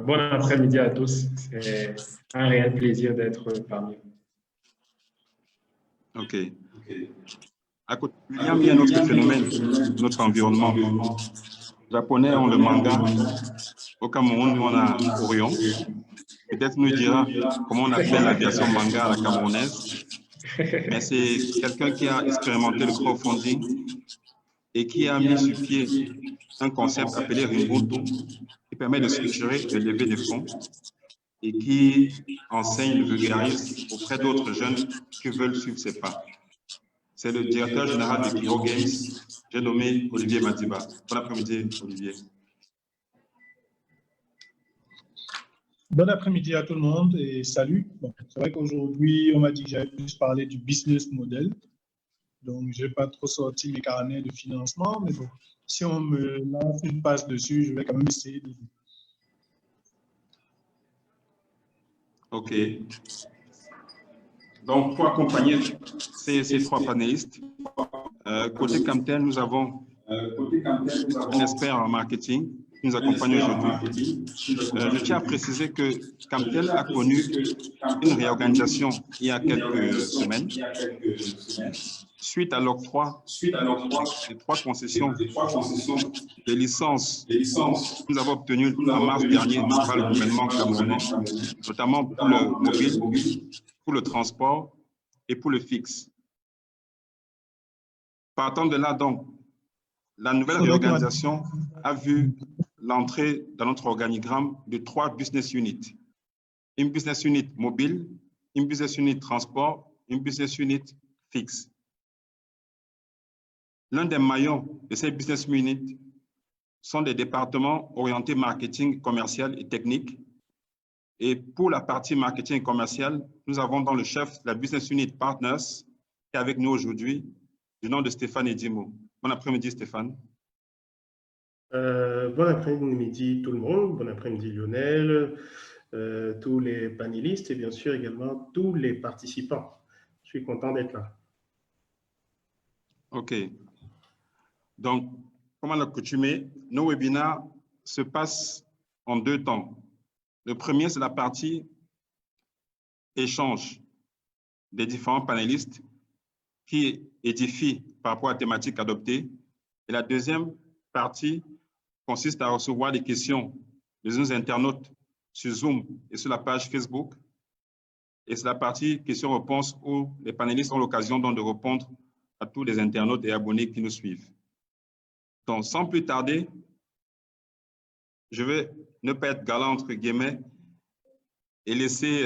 bon après-midi à tous. C'est un réel plaisir d'être parmi vous. OK. À côté de William, il y a un autre phénomène, notre environnement. Les Japonais ont le manga. Au Cameroun, nous, on a Orion. Peut-être nous dira comment on appelle la version manga à la camerounaise. Mais c'est quelqu'un qui a expérimenté le crowdfunding et qui a mis sur pied un concept appelé Rimbuntu, qui permet de structurer et de lever des fonds et qui enseigne le vulgarisme auprès d'autres jeunes qui veulent suivre ses pas. C'est le directeur général de Kiro Games. J'ai nommé Olivier Madiba. Bon après-midi, Olivier. Bon après-midi à tout le monde et salut. Bon, c'est vrai qu'aujourd'hui, on m'a dit que j'allais plus parler du business model. Donc, je n'ai pas trop sorti mes carnets de financement, mais bon, si on me lance une passe dessus, je vais quand même essayer de... OK. Donc, pour accompagner ces trois panélistes, côté Camtel, nous avons un expert en marketing qui nous accompagne aujourd'hui. Je tiens à préciser que Camtel a connu une réorganisation il y a quelques semaines suite à l'octroi des trois concessions de licences que nous avons obtenues en mars dernier par le gouvernement camerounais, notamment pour le mobile, pour le transport et pour le fixe. Partant de là, donc, la nouvelle réorganisation a vu l'entrée dans notre organigramme de 3 business units. Une business unit mobile, une business unit transport, une business unit fixe. L'un des maillons de ces business units sont des départements orientés marketing commercial et technique. Et pour la partie marketing et commercial, nous avons dans le chef de la business unit Partners qui est avec nous aujourd'hui, du nom de Stéphane Edimo. Bon après-midi, Stéphane. Bon après-midi tout le monde, bon après-midi Lionel, tous les panélistes et bien sûr également tous les participants. Je suis content d'être là. OK. Donc, comme à l'accoutumée, nos webinaires se passent en 2 temps. Le premier, c'est la partie échange des différents panélistes qui édifient par rapport à la thématique adoptée. Et la deuxième partie consiste à recevoir des questions de nos internautes sur Zoom et sur la page Facebook. Et c'est la partie questions-réponses où les panélistes ont l'occasion donc de répondre à tous les internautes et abonnés qui nous suivent. Donc, sans plus tarder, je vais ne pas être galant entre guillemets et laisser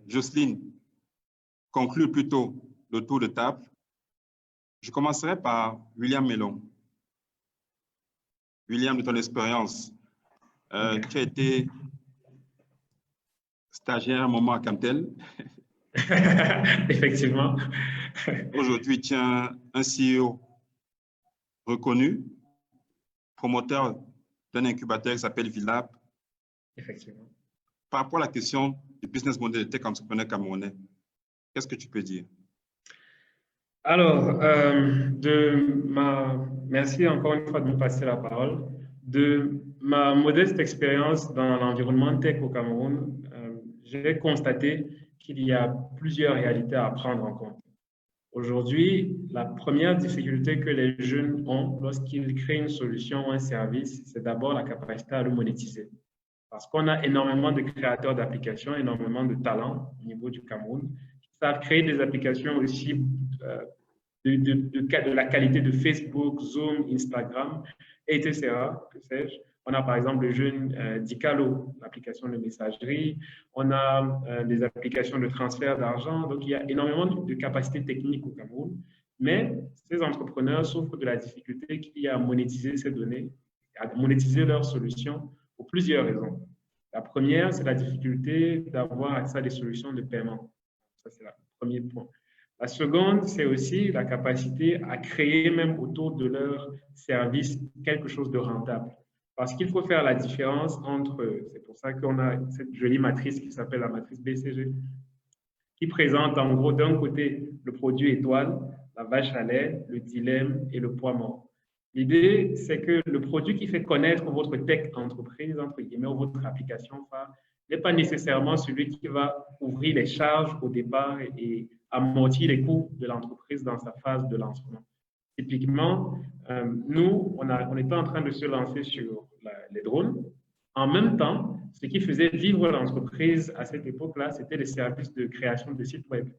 Jocelyne conclure plutôt le tour de table. Je commencerai par William Melon. William, de ton expérience, tu as été stagiaire à un moment à Camtel. Effectivement. Aujourd'hui, tu es un CEO reconnu, promoteur d'un incubateur qui s'appelle Villab. Effectivement. Par rapport à la question du business model de tech entrepreneur camerounais, qu'est-ce que tu peux dire? Alors, merci encore une fois de me passer la parole. De ma modeste expérience dans l'environnement tech au Cameroun, j'ai constaté qu'il y a plusieurs réalités à prendre en compte. Aujourd'hui, la première difficulté que les jeunes ont lorsqu'ils créent une solution ou un service, c'est d'abord la capacité à le monétiser. Parce qu'on a énormément de créateurs d'applications, énormément de talents au niveau du Cameroun, qui savent créer des applications aussi de la qualité de Facebook, Zoom, Instagram, etc. Que sais-je. On a par exemple le jeune Dicalo, l'application de messagerie. On a des applications de transfert d'argent. Donc, il y a énormément de capacités techniques au Cameroun. Mais ces entrepreneurs souffrent de la difficulté qu'il y a à monétiser ces données, à monétiser leurs solutions pour plusieurs raisons. La première, c'est la difficulté d'avoir accès à des solutions de paiement. Ça, c'est le premier point. La seconde, c'est aussi la capacité à créer même autour de leur service quelque chose de rentable. Parce qu'il faut faire la différence entre, c'est pour ça qu'on a cette jolie matrice qui s'appelle la matrice BCG, qui présente en gros d'un côté le produit étoile, la vache à lait, le dilemme et le poids mort. L'idée, c'est que le produit qui fait connaître votre tech entreprise, entre guillemets, ou votre application phare, n'est pas nécessairement celui qui va couvrir les charges au départ et amortir les coûts de l'entreprise dans sa phase de lancement. Typiquement, nous, on était en train de se lancer sur les drones. En même temps, ce qui faisait vivre l'entreprise à cette époque-là, c'était les services de création de sites web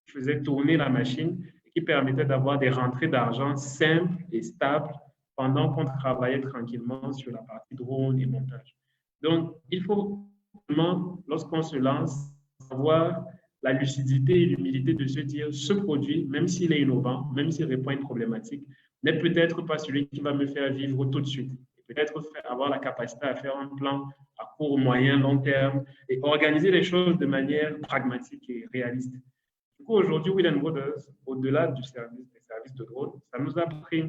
qui faisaient tourner la machine et qui permettaient d'avoir des rentrées d'argent simples et stables pendant qu'on travaillait tranquillement sur la partie drone et montage. Donc, il faut vraiment, lorsqu'on se lance, avoir la lucidité et l'humilité de se dire ce produit, même s'il est innovant, même s'il répond à une problématique, n'est peut-être pas celui qui va me faire vivre tout de suite. Peut-être avoir la capacité à faire un plan à court, moyen, long terme et organiser les choses de manière pragmatique et réaliste. Du coup, aujourd'hui, Will & Brothers, au-delà des services de drone, ça nous a pris,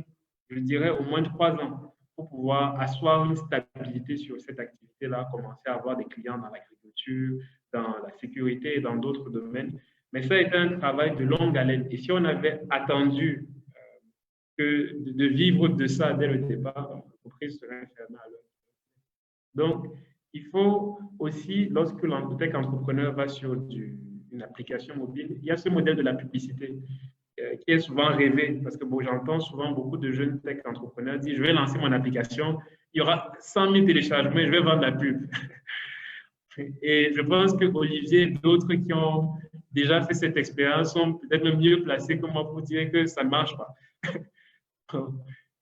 je dirais, au moins 3 ans pour pouvoir asseoir une stabilité sur cette activité-là, commencer à avoir des clients dans l'agriculture, dans la sécurité et dans d'autres domaines. Mais ça a été un travail de longue haleine. Et si on avait attendu que de vivre de ça dès le départ, l'entreprise serait fermée à l'heure. Donc, il faut aussi, lorsque l'entech entrepreneur va sur une application mobile, il y a ce modèle de la publicité qui est souvent rêvé, parce que bon, j'entends souvent beaucoup de jeunes tech entrepreneurs dire je vais lancer mon application, il y aura 100 000 téléchargements, je vais vendre la pub. Et je pense que Olivier et d'autres qui ont déjà fait cette expérience sont peut-être même mieux placés que moi pour dire que ça ne marche pas.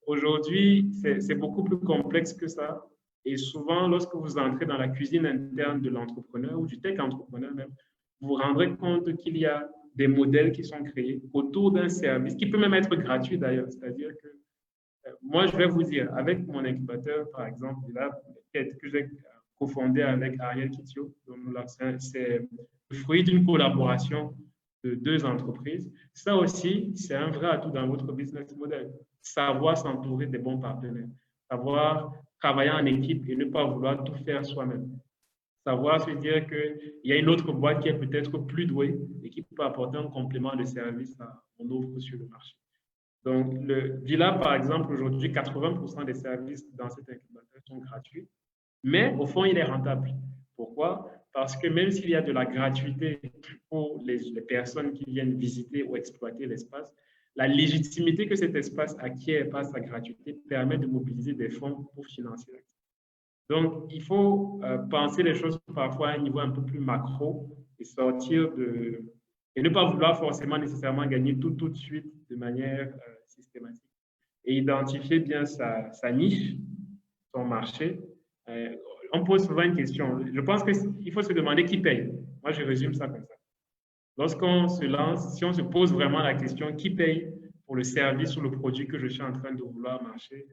Aujourd'hui, c'est beaucoup plus complexe que ça. Et souvent, lorsque vous entrez dans la cuisine interne de l'entrepreneur ou du tech entrepreneur même, vous vous rendrez compte qu'il y a des modèles qui sont créés autour d'un service qui peut même être gratuit d'ailleurs. C'est-à-dire que moi, je vais vous dire, avec mon incubateur, par exemple, là, que j'ai cofondé avec Ariel Kitio, c'est le fruit d'une collaboration de 2 entreprises. Ça aussi, c'est un vrai atout dans votre business model. Savoir s'entourer des bons partenaires, savoir travailler en équipe et ne pas vouloir tout faire soi-même. Savoir se dire qu'il y a une autre boîte qui est peut-être plus douée et qui peut apporter un complément de service à mon offre sur le marché. Donc, le Villa, par exemple, aujourd'hui, 80% des services dans cet incubateur sont gratuits, mais au fond, il est rentable. Pourquoi? Parce que même s'il y a de la gratuité pour les personnes qui viennent visiter ou exploiter l'espace, la légitimité que cet espace acquiert par sa gratuité permet de mobiliser des fonds pour financer l'activité. Donc, il faut penser les choses parfois à un niveau un peu plus macro et sortir de... et ne pas vouloir forcément nécessairement gagner tout de suite de manière systématique. Et identifier bien sa niche, son marché. On pose souvent une question. Je pense qu'il faut se demander qui paye. Moi, je résume ça comme ça. Lorsqu'on se lance, si on se pose vraiment la question qui paye pour le service ou le produit que je suis en train de vouloir marcher,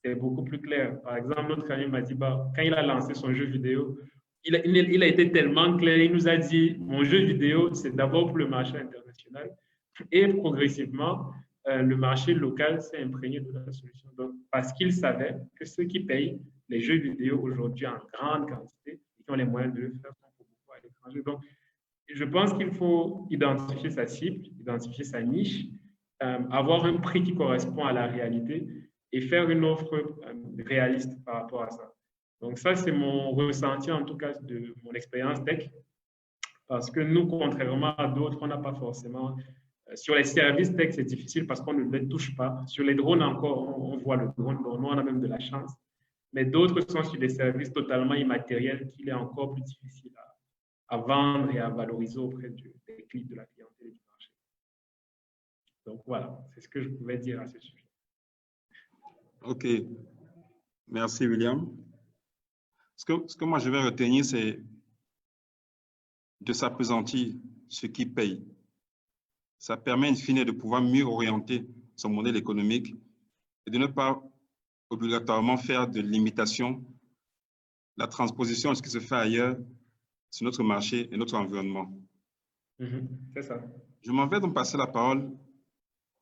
c'est beaucoup plus clair. Par exemple, notre ami m'a dit, quand il a lancé son jeu vidéo, il a été tellement clair, il nous a dit, mon jeu vidéo, c'est d'abord pour le marché international et progressivement, le marché local s'est imprégné de la solution. Donc, parce qu'il savait que ceux qui payent les jeux vidéo aujourd'hui en grande quantité et qui ont les moyens de le faire sont beaucoup à l'étranger. Donc, je pense qu'il faut identifier sa cible, identifier sa niche, avoir un prix qui correspond à la réalité et faire une offre réaliste par rapport à ça. Donc ça, c'est mon ressenti en tout cas de mon expérience tech, parce que nous, contrairement à d'autres, on n'a pas forcément... Sur les services tech, c'est difficile parce qu'on ne les touche pas. Sur les drones encore, on voit le drone, donc nous, on a même de la chance. Mais d'autres sont sur des services totalement immatériels qu'il est encore plus difficile à vendre et à valoriser auprès des clients de la clientèle et du marché. Donc voilà, c'est ce que je pouvais dire à ce sujet. OK. Merci, William. Ce que moi, je vais retenir, c'est de s'appesantir ce qui paye. Ça permet, in fine, de pouvoir mieux orienter son modèle économique et de ne pas obligatoirement faire de limitation, la transposition de ce qui se fait ailleurs sur notre marché et notre environnement. C'est ça. Je m'en vais donc passer la parole,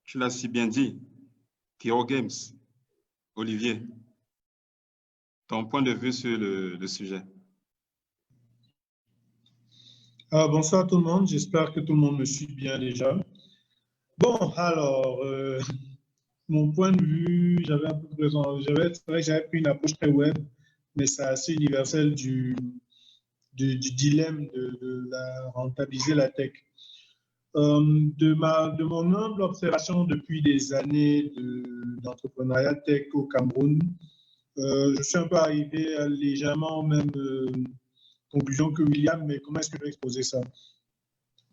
tu l'as si bien dit, Kiro Games. Olivier, ton point de vue sur le sujet. Bonsoir tout le monde, j'espère que tout le monde me suit bien déjà. Bon, alors, mon point de vue, j'avais un peu raison. C'est vrai que j'avais pris une approche très web, mais c'est assez universel du dilemme de rentabiliser la tech. De mon humble observation depuis des années d'entrepreneuriat tech au Cameroun, je suis un peu arrivé légèrement aux mêmes conclusions que William, mais comment est-ce que je vais exposer ça?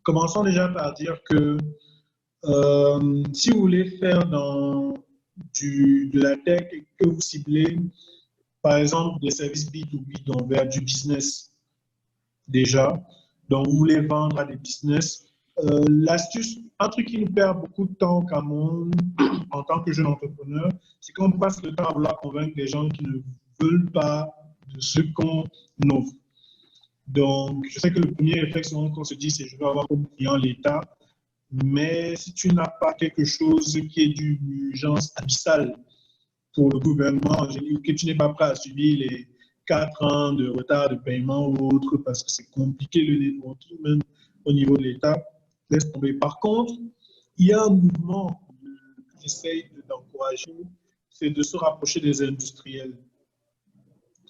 Commençons déjà par dire que si vous voulez faire de la tech et que vous ciblez, par exemple, des services B2B, donc vers du business déjà, donc vous voulez vendre à des business, l'astuce, un truc qui nous perd beaucoup de temps au Cameroun en tant que jeune entrepreneur, c'est qu'on passe le temps à vouloir convaincre des gens qui ne veulent pas de ce qu'on offre. Donc, je sais que le premier réflexe qu'on se dit, c'est je veux avoir comme client l'État, mais si tu n'as pas quelque chose qui est d'une urgence abyssale pour le gouvernement, que tu n'es pas prêt à subir les 4 ans de retard de paiement ou autre, parce que c'est compliqué le networking, même au niveau de l'État, laisse tomber. Par contre, il y a un mouvement que j'essaye d'encourager, c'est de se rapprocher des industriels.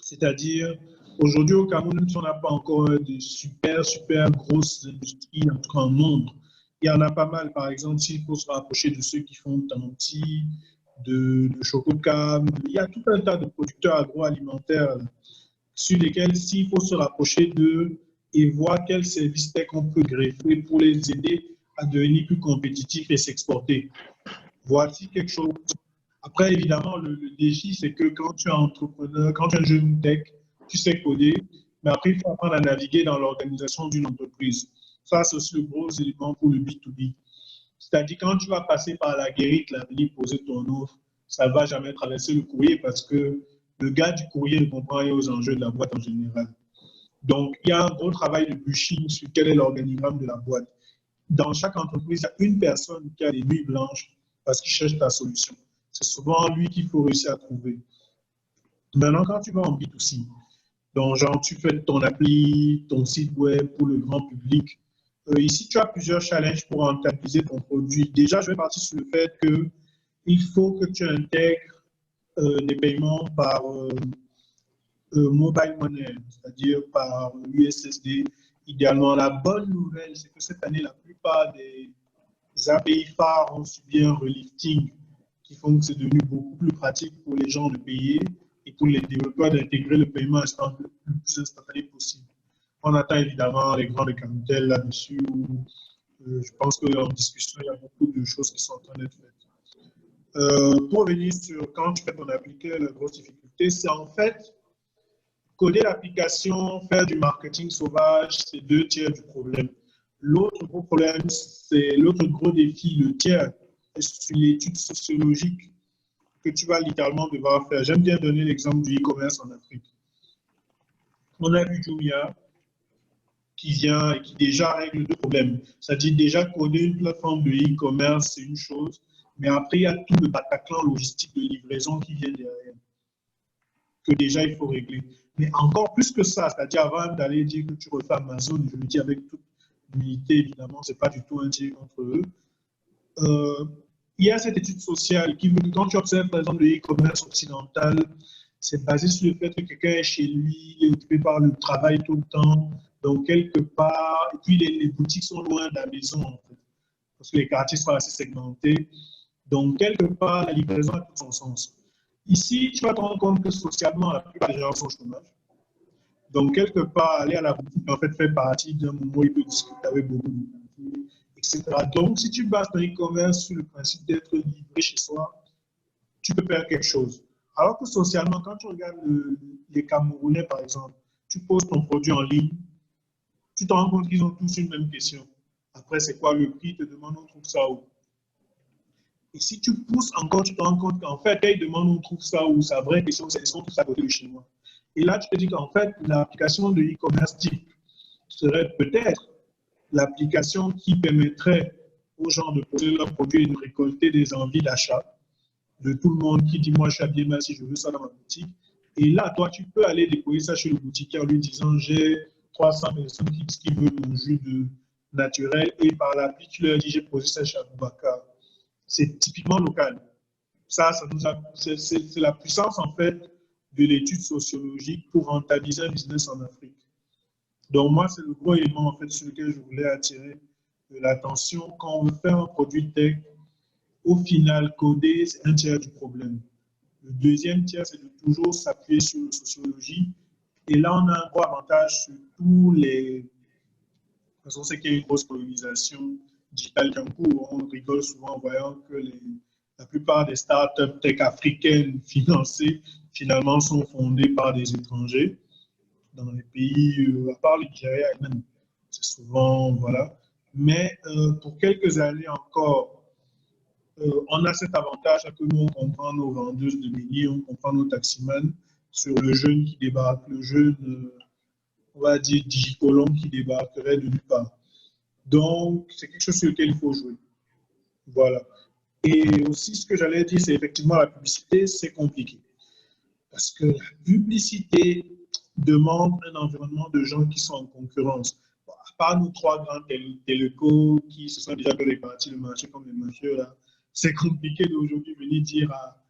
C'est-à-dire, aujourd'hui au Cameroun, même si on n'a pas encore de super grosses industries, en tout cas en nombre, il y en a pas mal. Par exemple, s'il faut se rapprocher de ceux qui font Tanti, de Chococam, il y a tout un tas de producteurs agroalimentaires sur lesquels, s'il faut se rapprocher d'eux et voir quels services tech on peut greffer pour les aider à devenir plus compétitifs et s'exporter. Voici quelque chose. Après, évidemment, le défi, c'est que quand tu es entrepreneur, quand tu es un jeune tech, tu sais coder, mais après, il faut apprendre à naviguer dans l'organisation d'une entreprise. Ça, c'est aussi le gros élément pour le B2B. C'est-à-dire, quand tu vas passer par la guérite, là, venir poser ton offre, ça ne va jamais traverser le courrier parce que le gars du courrier ne comprend rien aux enjeux de la boîte en général. Donc, il y a un gros travail de brushing sur quel est l'organigramme de la boîte. Dans chaque entreprise, il y a une personne qui a des nuits blanches parce qu'il cherche ta solution. C'est souvent lui qu'il faut réussir à trouver. Maintenant, quand tu vas en B2C, donc genre tu fais ton appli, ton site web pour le grand public, ici tu as plusieurs challenges pour rentabiliser ton produit. Déjà, je vais partir sur le fait qu'il faut que tu intègres des paiements par mobile money, c'est-à-dire par USSD. Idéalement, la bonne nouvelle, c'est que cette année, la plupart des API phares ont subi un relifting qui font que c'est devenu beaucoup plus pratique pour les gens de payer et pour les développeurs d'intégrer le paiement le plus instantané possible. On attend évidemment les grandes cartels là-dessus. Je pense qu'en discussion, il y a beaucoup de choses qui sont en train d'être faites. Pour revenir sur quand tu fais ton appliqué, la grosse difficulté, c'est en fait coder l'application, faire du marketing sauvage, c'est 2/3 du problème. L'autre gros problème, c'est l'autre gros défi, le tiers, sur l'étude sociologique que tu vas littéralement devoir faire. J'aime bien donner l'exemple du e-commerce en Afrique. On a vu Jumia qui vient et qui déjà règle deux problèmes. C'est-à-dire déjà coder une plateforme de e-commerce, c'est une chose, mais après, il y a tout le Bataclan logistique de livraison qui vient derrière, que déjà il faut régler. Mais encore plus que ça, c'est-à-dire avant d'aller dire que tu refais Amazon, je le dis avec toute humilité, évidemment, ce n'est pas du tout un tir contre eux. Il y a cette étude sociale qui veut que quand tu observes par exemple le e-commerce occidental, c'est basé sur le fait que quelqu'un est chez lui, il est occupé par le travail tout le temps, donc quelque part, et puis les boutiques sont loin de la maison en fait, parce que les quartiers sont assez segmentés, donc quelque part la livraison a tout son sens. Ici, tu vas te rendre compte que socialement, la plupart des gens sont au chômage. Donc, quelque part, aller à la boutique, en fait, fait partie d'un moment où il peut discuter avec beaucoup de gens, etc. Donc, si tu bases ton e-commerce sur le principe d'être livré chez soi, tu peux faire quelque chose. Alors que socialement, quand tu regardes les Camerounais, par exemple, tu poses ton produit en ligne, tu te rends compte qu'ils ont tous une même question. Après, c'est quoi le prix? Ils te demandent on trouve ça où? Et si tu pousses encore, tu te rends compte qu'en fait, ils demandent on trouve ça où? Sa vraie question, c'est est-ce qu'on trouve ça à côté de chez moi? Et là, tu te dis qu'en fait, l'application de e-commerce type serait peut-être l'application qui permettrait aux gens de poser leurs produits et de récolter des envies d'achat de tout le monde qui dit moi je suis habillé mal si je veux ça dans ma boutique. Et là, toi, tu peux aller déposer ça chez le boutiquier en lui disant j'ai 300 personnes qui disent qu'ils veulent mon jus naturel et par l'appli, tu leur dis j'ai posé ça chez Aboubacar. C'est typiquement local. c'est la puissance, en fait, de l'étude sociologique pour rentabiliser un business en Afrique. Donc, moi, c'est le gros élément, en fait, sur lequel je voulais attirer l'attention. Quand on veut faire un produit tech, au final, coder, c'est un tiers du problème. Le deuxième tiers, c'est de toujours s'appuyer sur la sociologie. Et là, on a un gros avantage sur tous les... Parce qu'on sait qu'il y a une grosse colonisation digitale qui est en cours. On rigole souvent en voyant que la plupart des startups tech africaines financées, finalement, sont fondées par des étrangers dans les pays, à part le Nigeria même. C'est souvent, voilà. Mais pour quelques années encore, on a cet avantage que nous, on comprend nos vendeuses de beignets, on comprend nos taximans sur le jeune qui débarque, le jeune, on va dire, digicolon qui débarquerait de nulle part. Donc, c'est quelque chose sur lequel il faut jouer. Voilà. Et aussi, ce que j'allais dire, c'est effectivement la publicité, c'est compliqué. Parce que la publicité demande un environnement de gens qui sont en concurrence. Bon, à part nous trois grands télécos qui se sont déjà répartis le marché comme les mafieux, là, c'est compliqué d'aujourd'hui venir dire à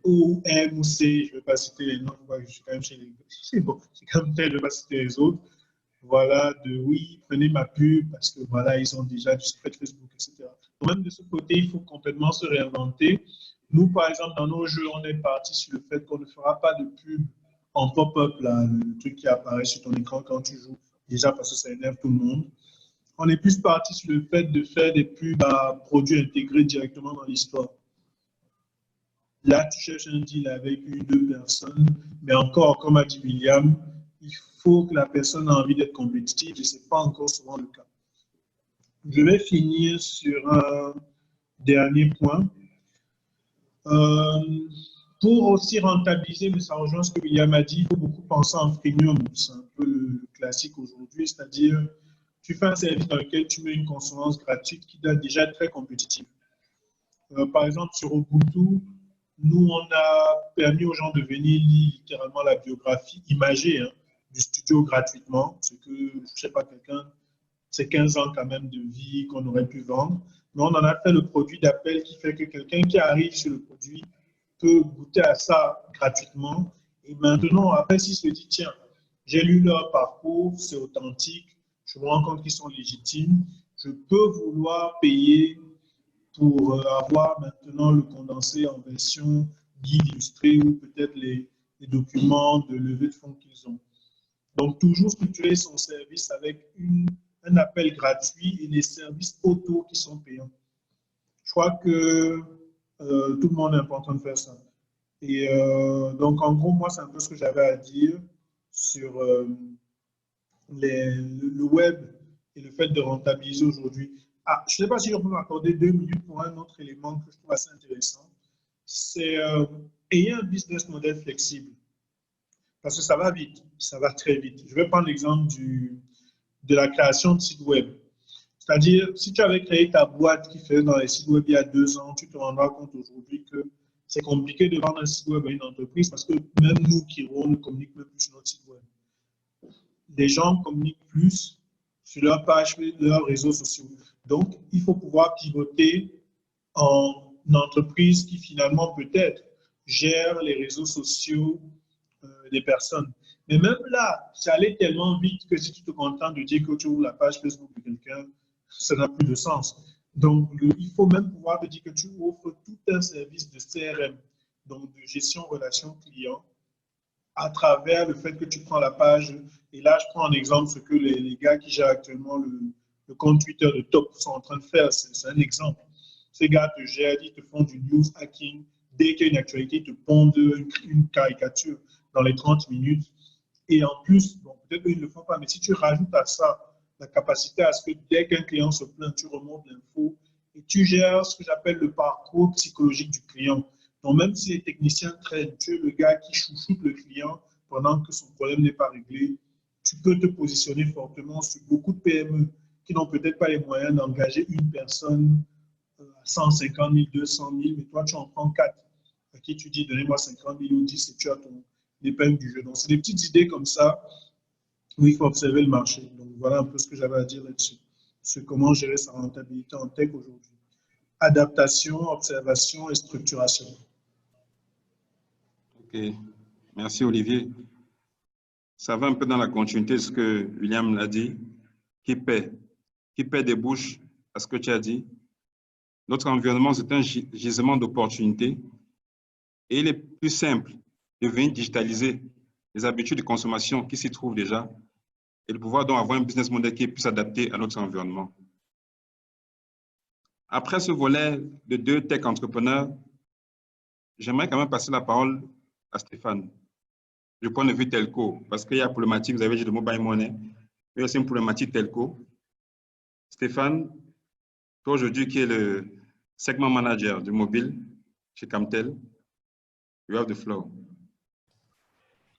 O, M ou C, je ne vais pas citer les noms, je suis quand même chez les... C'est bon, c'est quand même tel, je ne vais pas citer les autres. Voilà, de oui, prenez ma pub parce que voilà, ils ont déjà du spread Facebook, etc. Donc, même de ce côté, il faut complètement se réinventer. Nous, par exemple, dans nos jeux, on est parti sur le fait qu'on ne fera pas de pub en pop-up, là, le truc qui apparaît sur ton écran quand tu joues, déjà parce que ça énerve tout le monde. On est plus parti sur le fait de faire des pubs à produits intégrés directement dans l'histoire. Là, tu cherches un deal avec une ou deux personnes, mais encore, comme a dit William, il faut que la personne ait envie d'être compétitive et ce n'est pas encore souvent le cas. Je vais finir sur un dernier point. Pour aussi rentabiliser, mais ça rejoint ce que William a dit, il faut beaucoup penser en freemium. C'est un peu le classique aujourd'hui, c'est-à-dire tu fais un service dans lequel tu mets une consonance gratuite qui doit déjà être très compétitive. Par exemple, sur Ubuntu, nous, on a permis aux gens de venir lire littéralement la biographie imagée du studio gratuitement. Ce que, je ne sais pas, quelqu'un, c'est 15 ans quand même de vie qu'on aurait pu vendre. Mais on en a fait le produit d'appel qui fait que quelqu'un qui arrive sur le produit peut goûter à ça gratuitement. Et maintenant, après, s'il se dit, tiens, j'ai lu leur parcours, c'est authentique, je me rends compte qu'ils sont légitimes, je peux vouloir payer pour avoir maintenant le condensé en version guide illustré ou peut-être les documents de levée de fonds qu'ils ont. Donc, toujours structurer son service avec un appel gratuit et des services auto qui sont payants. Je crois que tout le monde est important de faire ça. Et donc, en gros, moi, c'est un peu ce que j'avais à dire sur le web et le fait de rentabiliser aujourd'hui. Ah, je ne sais pas si on peut m'accorder 2 minutes pour un autre élément que je trouve assez intéressant. C'est ayez un business model flexible. Parce que ça va vite, ça va très vite. Je vais prendre l'exemple de la création de sites web. C'est-à-dire, si tu avais créé ta boîte qui fait dans les sites web il y a 2 ans, tu te rendras compte aujourd'hui que c'est compliqué de vendre un site web à une entreprise parce que même nous qui ne communiquons même plus sur notre site web. Les gens communiquent plus sur leur page, leurs réseaux sociaux. Donc, il faut pouvoir pivoter en entreprise qui finalement peut-être gère les réseaux sociaux des personnes. Mais même là, ça allait tellement vite que si tu te contentes de dire que tu ouvres la page Facebook de quelqu'un, ça n'a plus de sens. Donc, il faut même pouvoir te dire que tu offres tout un service de CRM, donc de gestion relation client, à travers le fait que tu prends la page. Et là, je prends en exemple ce que les gars qui gèrent actuellement le compte Twitter de Top sont en train de faire. C'est un exemple. Ces gars te gèrent, ils te font du news hacking. Dès qu'il y a une actualité, ils te pondent une caricature dans les 30 minutes. Et en plus, bon, peut-être qu'ils ne le font pas, mais si tu rajoutes à ça la capacité à ce que dès qu'un client se plaint, tu remontes l'info et tu gères ce que j'appelle le parcours psychologique du client. Donc, même si les techniciens traînent, tu es le gars qui chouchoute le client pendant que son problème n'est pas réglé, tu peux te positionner fortement sur beaucoup de PME qui n'ont peut-être pas les moyens d'engager une personne à 150 000, 200 000, mais toi, tu en prends 4 à qui tu dis donnez-moi 50 000 ou 10 et tu as ton épingle du jeu. Donc, c'est des petites idées comme ça où il faut observer le marché. Donc, voilà un peu ce que j'avais à dire là-dessus. C'est comment gérer sa rentabilité en tech aujourd'hui. Adaptation, observation et structuration. Ok, merci Olivier. Ça va un peu dans la continuité de ce que William l'a dit. Qui paie débouche à ce que tu as dit. Notre environnement, c'est un gisement d'opportunités et il est plus simple de venir digitaliser les habitudes de consommation qui s'y trouvent déjà et de pouvoir donc avoir un business model qui est plus adapté à notre environnement. Après ce volet de 2 tech entrepreneurs, j'aimerais quand même passer la parole à Stéphane, du point de vue telco, parce qu'il y a une problématique, vous avez dit de mobile money, mais il y a aussi une problématique telco. Stéphane, toi aujourd'hui qui est le segment manager du mobile chez Camtel, you have the floor.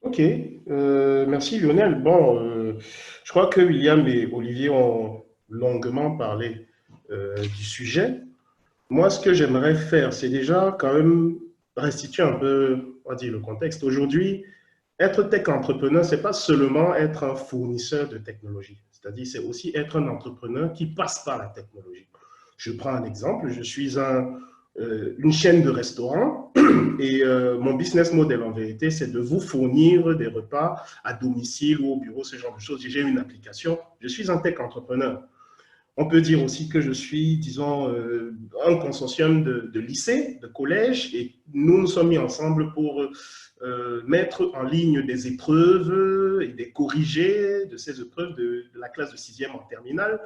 Ok, merci Lionel. Bon, je crois que William et Olivier ont longuement parlé du sujet. Moi, ce que j'aimerais faire, c'est déjà quand même restituer un peu, on va dire, le contexte. Aujourd'hui, être tech entrepreneur, ce n'est pas seulement être un fournisseur de technologie. C'est-à-dire, c'est aussi être un entrepreneur qui passe par la technologie. Je prends un exemple. Je suis une chaîne de restaurants et mon business model, en vérité, c'est de vous fournir des repas à domicile ou au bureau, ce genre de choses. J'ai une application. Je suis un tech entrepreneur. On peut dire aussi que je suis, disons, un consortium de lycées, de collèges, et nous nous sommes mis ensemble pour mettre en ligne des épreuves et des corrigés de ces épreuves de la classe de 6e en terminale.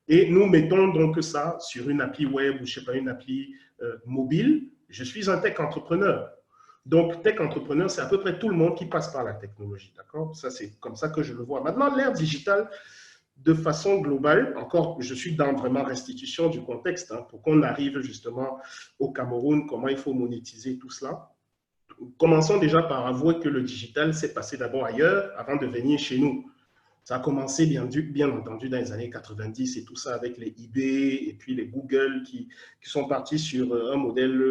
Et nous mettons donc ça sur une appli web ou, je ne sais pas, une appli mobile. Je suis un tech entrepreneur. Donc, tech entrepreneur, c'est à peu près tout le monde qui passe par la technologie, d'accord? Ça, c'est comme ça que je le vois. Maintenant, l'ère digitale, de façon globale, encore, je suis dans vraiment restitution du contexte, hein, pour qu'on arrive justement au Cameroun, comment il faut monétiser tout cela. Commençons déjà par avouer que le digital s'est passé d'abord ailleurs avant de venir chez nous. Ça a commencé bien entendu dans les années 90 et tout ça avec les eBay et puis les Google qui sont partis sur un modèle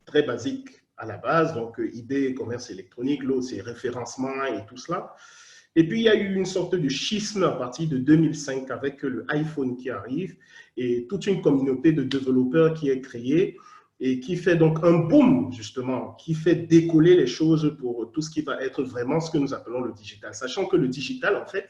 très basique à la base, donc eBay, commerce électronique, l'autre c'est référencement et tout cela. Et puis, il y a eu une sorte de schisme à partir de 2005 avec le iPhone qui arrive et toute une communauté de développeurs qui est créée et qui fait donc un boom, justement, qui fait décoller les choses pour tout ce qui va être vraiment ce que nous appelons le digital. Sachant que le digital, en fait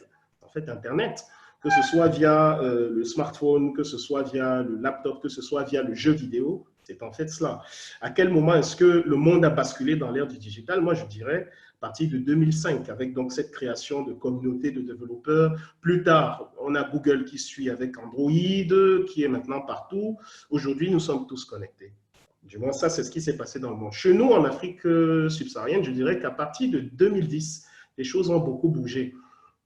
Internet, que ce soit via le smartphone, que ce soit via le laptop, que ce soit via le jeu vidéo, c'est en fait cela. À quel moment est-ce que le monde a basculé dans l'ère du digital? Moi, je dirais à partir de 2005, avec donc cette création de communautés de développeurs. Plus tard, on a Google qui suit avec Android, qui est maintenant partout. Aujourd'hui, nous sommes tous connectés. Du moins, ça, c'est ce qui s'est passé dans le monde. Chez nous, en Afrique subsaharienne, je dirais qu'à partir de 2010, les choses ont beaucoup bougé.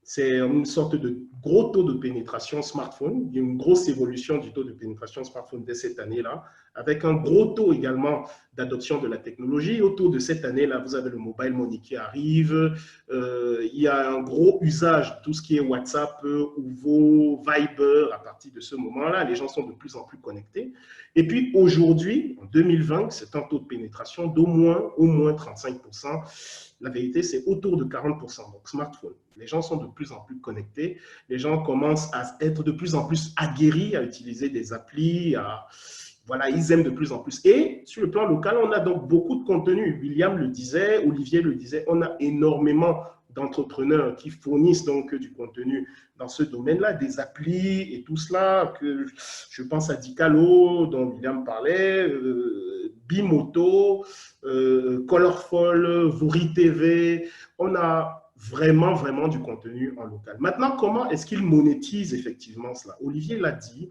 C'est une sorte de gros taux de pénétration smartphone. Il y a une grosse évolution du taux de pénétration smartphone dès cette année-là, avec un gros taux également d'adoption de la technologie. Autour de cette année-là, vous avez le mobile money qui arrive. Il y a un gros usage de tout ce qui est WhatsApp, Uvo, Viber. À partir de ce moment-là, les gens sont de plus en plus connectés. Et puis aujourd'hui, en 2020, c'est un taux de pénétration d'au moins 35%. La vérité, c'est autour de 40%, donc smartphone. Les gens sont de plus en plus connectés. Les gens commencent à être de plus en plus aguerris à utiliser des applis. Voilà, ils aiment de plus en plus. Et sur le plan local, on a donc beaucoup de contenu. William le disait, Olivier le disait, on a énormément d'entrepreneurs qui fournissent donc du contenu dans ce domaine-là, des applis et tout cela. Que je pense à Dicalo, dont William parlait, Bimoto, Colorful, Vouri TV. On a vraiment du contenu en local. Maintenant, comment est-ce qu'ils monétisent effectivement cela? Olivier l'a dit.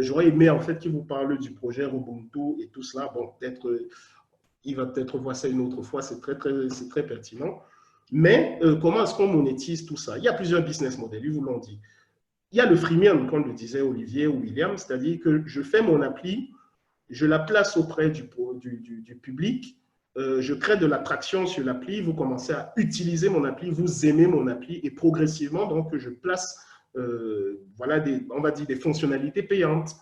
J'aurais aimé en fait qu'il vous parle du projet Ubuntu et tout cela. Bon, peut-être, il va peut-être voir ça une autre fois, c'est très pertinent. Mais comment est-ce qu'on monétise tout ça? Il y a plusieurs business models, ils vous l'ont dit. Il y a le freemium, comme le disait Olivier ou William, c'est-à-dire que je fais mon appli, je la place auprès du public, je crée de l'attraction sur l'appli, vous commencez à utiliser mon appli, vous aimez mon appli et progressivement, donc, je place voilà, on va dire des fonctionnalités payantes.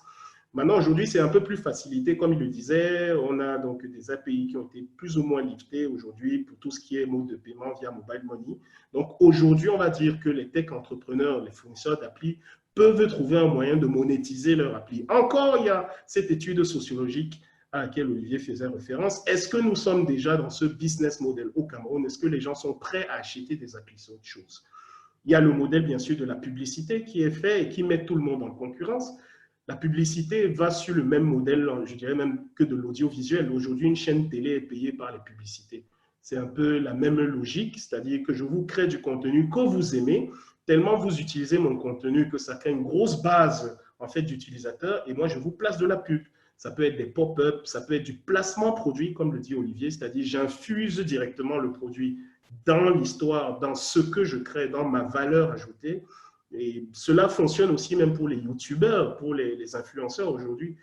Maintenant, aujourd'hui, c'est un peu plus facilité, comme il le disait. On a donc des API qui ont été plus ou moins liftées aujourd'hui pour tout ce qui est mode de paiement via mobile money. Donc, aujourd'hui, on va dire que les tech entrepreneurs, les fournisseurs d'appli peuvent trouver un moyen de monétiser leur appli. Encore, il y a cette étude sociologique à laquelle Olivier faisait référence. Est-ce que nous sommes déjà dans ce business model au Cameroun? Est-ce que les gens sont prêts à acheter des applis? C'est autre chose. Il y a le modèle, bien sûr, de la publicité qui est fait et qui met tout le monde en concurrence. La publicité va sur le même modèle, je dirais même que de l'audiovisuel. Aujourd'hui, une chaîne télé est payée par les publicités. C'est un peu la même logique, c'est-à-dire que je vous crée du contenu que vous aimez, tellement vous utilisez mon contenu que ça crée une grosse base en fait, d'utilisateurs et moi, je vous place de la pub. Ça peut être des pop-up, ça peut être du placement produit, comme le dit Olivier, c'est-à-dire j'infuse directement le produit dans l'histoire, dans ce que je crée, dans ma valeur ajoutée. Et cela fonctionne aussi même pour les youtubeurs, pour les influenceurs aujourd'hui.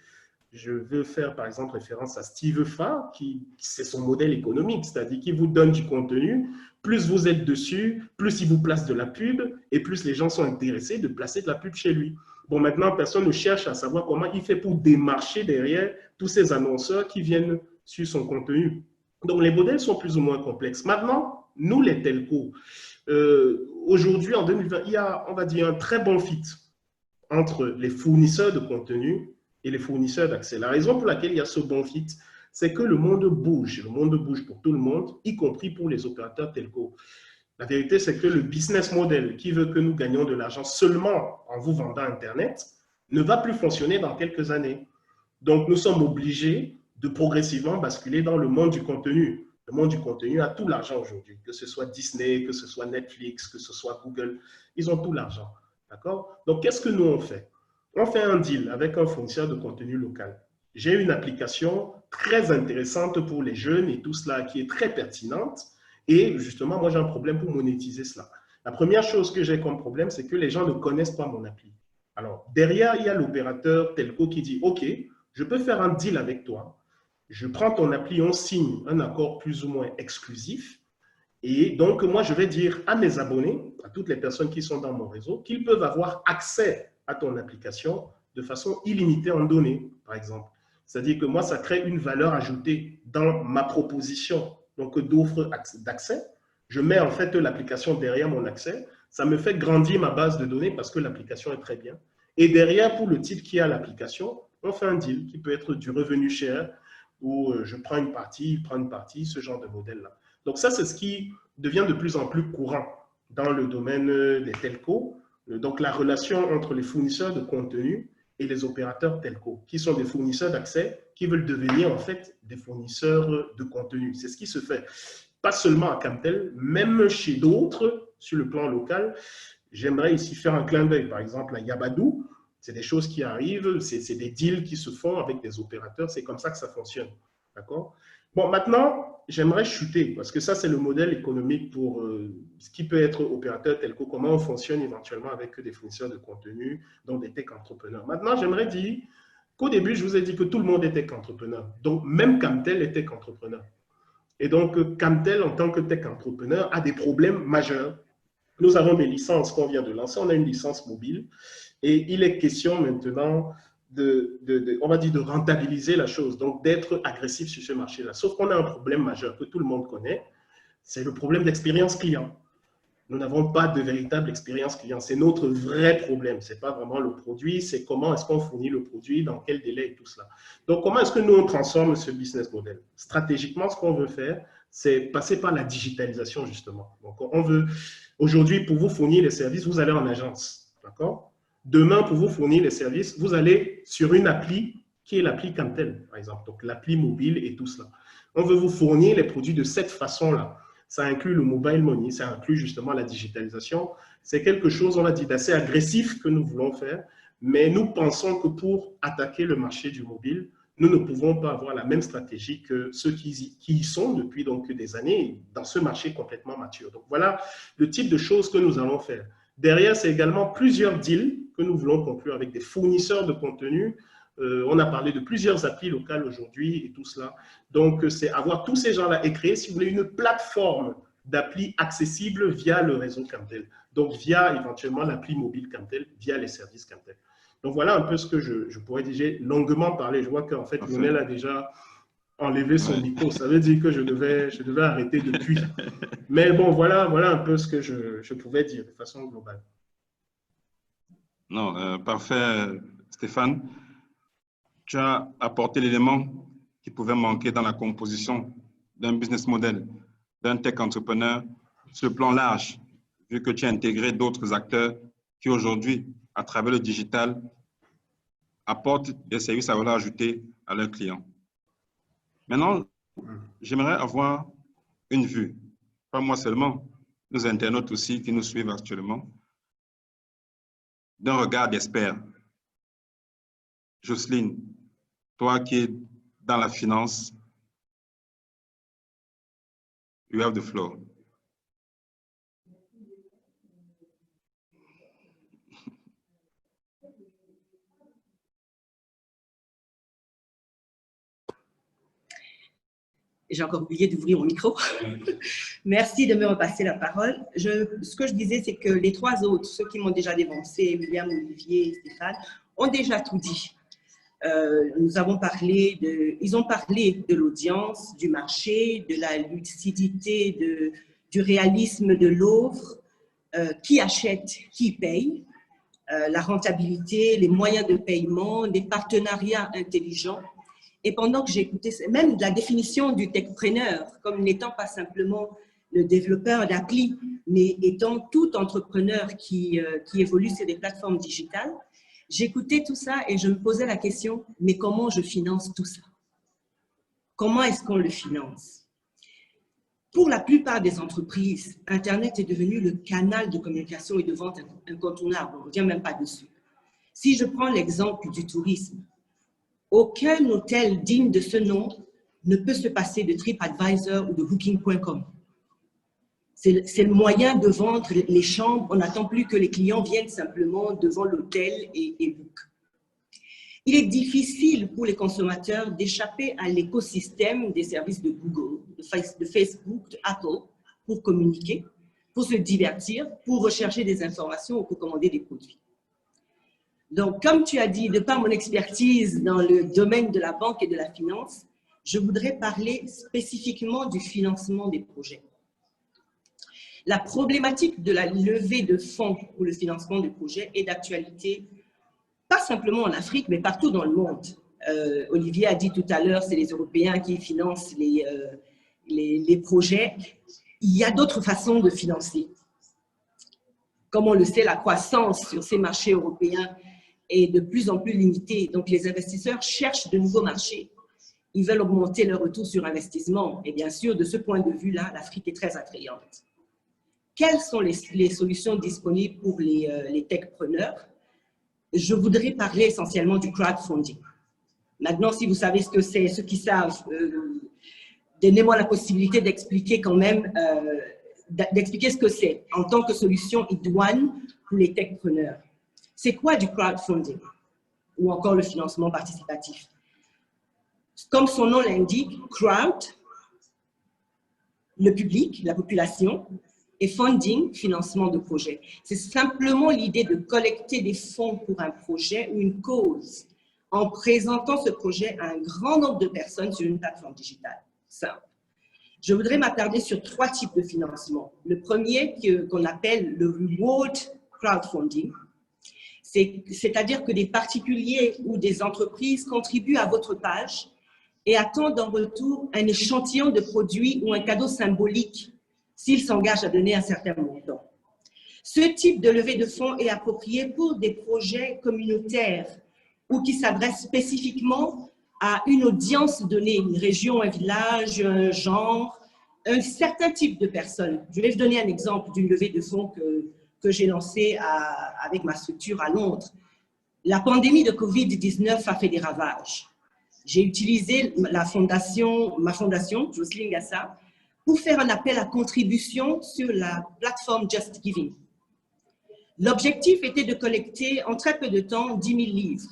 Je veux faire par exemple référence à Steve Fa, qui c'est son modèle économique, c'est-à-dire qu'il vous donne du contenu, plus vous êtes dessus, plus il vous place de la pub, et plus les gens sont intéressés de placer de la pub chez lui. Bon, maintenant, personne ne cherche à savoir comment il fait pour démarcher derrière tous ces annonceurs qui viennent sur son contenu. Donc, les modèles sont plus ou moins complexes. Maintenant, nous, les telcos, aujourd'hui, en 2020, il y a, on va dire, un très bon fit entre les fournisseurs de contenu et les fournisseurs d'accès. La raison pour laquelle il y a ce bon fit, c'est que le monde bouge pour tout le monde, y compris pour les opérateurs telcos. La vérité, c'est que le business model qui veut que nous gagnions de l'argent seulement en vous vendant Internet ne va plus fonctionner dans quelques années. Donc, nous sommes obligés de progressivement basculer dans le monde du contenu. Le monde du contenu a tout l'argent aujourd'hui, que ce soit Disney, que ce soit Netflix, que ce soit Google, ils ont tout l'argent. D'accord? Donc, qu'est-ce que nous on fait? On fait un deal avec un fournisseur de contenu local. J'ai une application très intéressante pour les jeunes et tout cela qui est très pertinente. Et justement, moi, j'ai un problème pour monétiser cela. La première chose que j'ai comme problème, c'est que les gens ne connaissent pas mon appli. Alors, derrière, il y a l'opérateur telco qui dit, OK, je peux faire un deal avec toi. Je prends ton appli, on signe un accord plus ou moins exclusif. Et donc, moi, je vais dire à mes abonnés, à toutes les personnes qui sont dans mon réseau, qu'ils peuvent avoir accès à ton application de façon illimitée en données, par exemple. C'est-à-dire que moi, ça crée une valeur ajoutée dans ma proposition donc d'offre d'accès. Je mets en fait l'application derrière mon accès. Ça me fait grandir ma base de données parce que l'application est très bien. Et derrière, pour le titre qui a l'application, on fait un deal qui peut être du revenu share où je prends une partie, il prend une partie, ce genre de modèle-là. Donc ça, c'est ce qui devient de plus en plus courant dans le domaine des telcos. Donc la relation entre les fournisseurs de contenu et les opérateurs telco, qui sont des fournisseurs d'accès, qui veulent devenir en fait des fournisseurs de contenu. C'est ce qui se fait, pas seulement à Camtel, même chez d'autres sur le plan local. J'aimerais ici faire un clin d'œil, par exemple à Yabadoo. C'est des choses qui arrivent, c'est des deals qui se font avec des opérateurs, c'est comme ça que ça fonctionne. D'accord? Bon, maintenant, j'aimerais chuter, parce que ça, c'est le modèle économique pour ce qui peut être opérateur telco, comment on fonctionne éventuellement avec des fournisseurs de contenu, donc des tech entrepreneurs. Maintenant, j'aimerais dire qu'au début, je vous ai dit que tout le monde est tech entrepreneur. Donc, même Camtel est tech entrepreneur. Et donc, Camtel, en tant que tech entrepreneur, a des problèmes majeurs. Nous avons des licences qu'on vient de lancer. On a une licence mobile. Et il est question maintenant on va dire de rentabiliser la chose, donc d'être agressif sur ce marché-là. Sauf qu'on a un problème majeur que tout le monde connaît, c'est le problème d'expérience client. Nous n'avons pas de véritable expérience client. C'est notre vrai problème. Ce n'est pas vraiment le produit, c'est comment est-ce qu'on fournit le produit, dans quel délai et tout cela. Donc, comment est-ce que nous, on transforme ce business model? Stratégiquement, ce qu'on veut faire, c'est passer par la digitalisation, justement. Donc, on veut, aujourd'hui, pour vous fournir les services, vous allez en agence, d'accord? Demain, pour vous fournir les services, vous allez sur une appli qui est l'appli Camtel, par exemple. Donc, l'appli mobile et tout cela. On veut vous fournir les produits de cette façon-là. Ça inclut le mobile money, ça inclut justement la digitalisation. C'est quelque chose, on l'a dit, d'assez agressif que nous voulons faire, mais nous pensons que pour attaquer le marché du mobile, nous ne pouvons pas avoir la même stratégie que ceux qui y sont depuis donc des années dans ce marché complètement mature. Donc, voilà le type de choses que nous allons faire. Derrière, c'est également plusieurs deals que nous voulons conclure avec des fournisseurs de contenu. On a parlé de plusieurs applis locales aujourd'hui et tout cela. Donc, c'est avoir tous ces gens-là et créer, si vous voulez, une plateforme d'appli accessible via le réseau Camtel. Donc, via éventuellement l'appli mobile Camtel, via les services Camtel. Donc, voilà un peu ce que je pourrais dire. J'ai longuement parlé. Je vois qu'en fait, Lionel a déjà enlevé son micro. Ça veut dire que je devais arrêter depuis. Mais bon, voilà un peu ce que je pouvais dire de façon globale. Non, parfait, Stéphane. Tu as apporté l'élément qui pouvaient manquer dans la composition d'un business model, d'un tech entrepreneur, sur le plan large, vu que tu as intégré d'autres acteurs qui aujourd'hui, à travers le digital, apportent des services à valeur ajoutée à leurs clients. Maintenant, j'aimerais avoir une vue, pas moi seulement, nos internautes aussi qui nous suivent actuellement, d'un regard d'expert. Jocelyne, toi qui es dans la finance, you have the floor. J'ai encore oublié d'ouvrir mon micro. Merci de me repasser la parole. Ce que je disais, c'est que les trois autres, ceux qui m'ont déjà dévancé, William, Olivier et Stéphane, ont déjà tout dit. Ils ont parlé de l'audience, du marché, de la lucidité, du réalisme de l'offre, qui achète, qui paye, la rentabilité, les moyens de paiement, des partenariats intelligents. Et pendant que j'écoutais, même la définition du techpreneur, comme n'étant pas simplement le développeur d'appli, mais étant tout entrepreneur qui évolue sur des plateformes digitales, j'écoutais tout ça et je me posais la question, mais comment je finance tout ça? Comment est-ce qu'on le finance? Pour la plupart des entreprises, Internet est devenu le canal de communication et de vente incontournable. On ne revient même pas dessus. Si je prends l'exemple du tourisme, aucun hôtel digne de ce nom ne peut se passer de TripAdvisor ou de Booking.com. C'est le moyen de vendre les chambres. On n'attend plus que les clients viennent simplement devant l'hôtel et book. Il est difficile pour les consommateurs d'échapper à l'écosystème des services de Google, de Facebook, de Apple, pour communiquer, pour se divertir, pour rechercher des informations ou pour commander des produits. Donc, comme tu as dit, de par mon expertise dans le domaine de la banque et de la finance, je voudrais parler spécifiquement du financement des projets. La problématique de la levée de fonds pour le financement des projets est d'actualité, pas simplement en Afrique, mais partout dans le monde. Olivier a dit tout à l'heure, c'est les Européens qui financent les projets. Il y a d'autres façons de financer. Comme on le sait, la croissance sur ces marchés européens est de plus en plus limitée. Donc, les investisseurs cherchent de nouveaux marchés. Ils veulent augmenter leur retour sur investissement. Et bien sûr, de ce point de vue-là, l'Afrique est très attrayante. Quelles sont les solutions disponibles pour les techpreneurs? Je voudrais parler essentiellement du crowdfunding. Maintenant, si vous savez ce que c'est, ceux qui savent, donnez-moi la possibilité d'expliquer quand même, d'expliquer ce que c'est en tant que solution idoine pour les techpreneurs. C'est quoi du crowdfunding ou encore le financement participatif? Comme son nom l'indique, crowd, le public, la population, et funding, financement de projet. C'est simplement l'idée de collecter des fonds pour un projet ou une cause en présentant ce projet à un grand nombre de personnes sur une plateforme digitale. Simple. Je voudrais m'attarder sur trois types de financement. Le premier, qu'on appelle le reward crowdfunding, c'est-à-dire que des particuliers ou des entreprises contribuent à votre page et attendent en retour un échantillon de produits ou un cadeau symbolique s'ils s'engagent à donner un certain montant. Ce type de levée de fonds est approprié pour des projets communautaires ou qui s'adressent spécifiquement à une audience donnée, une région, un village, un genre, un certain type de personnes. Je vais vous donner un exemple d'une levée de fonds que j'ai lancée avec ma structure à Londres. La pandémie de Covid-19 a fait des ravages. J'ai utilisé ma fondation, Jocelyne Gassa, pour faire un appel à contribution sur la plateforme Just Giving. L'objectif était de collecter en très peu de temps 10 000 livres.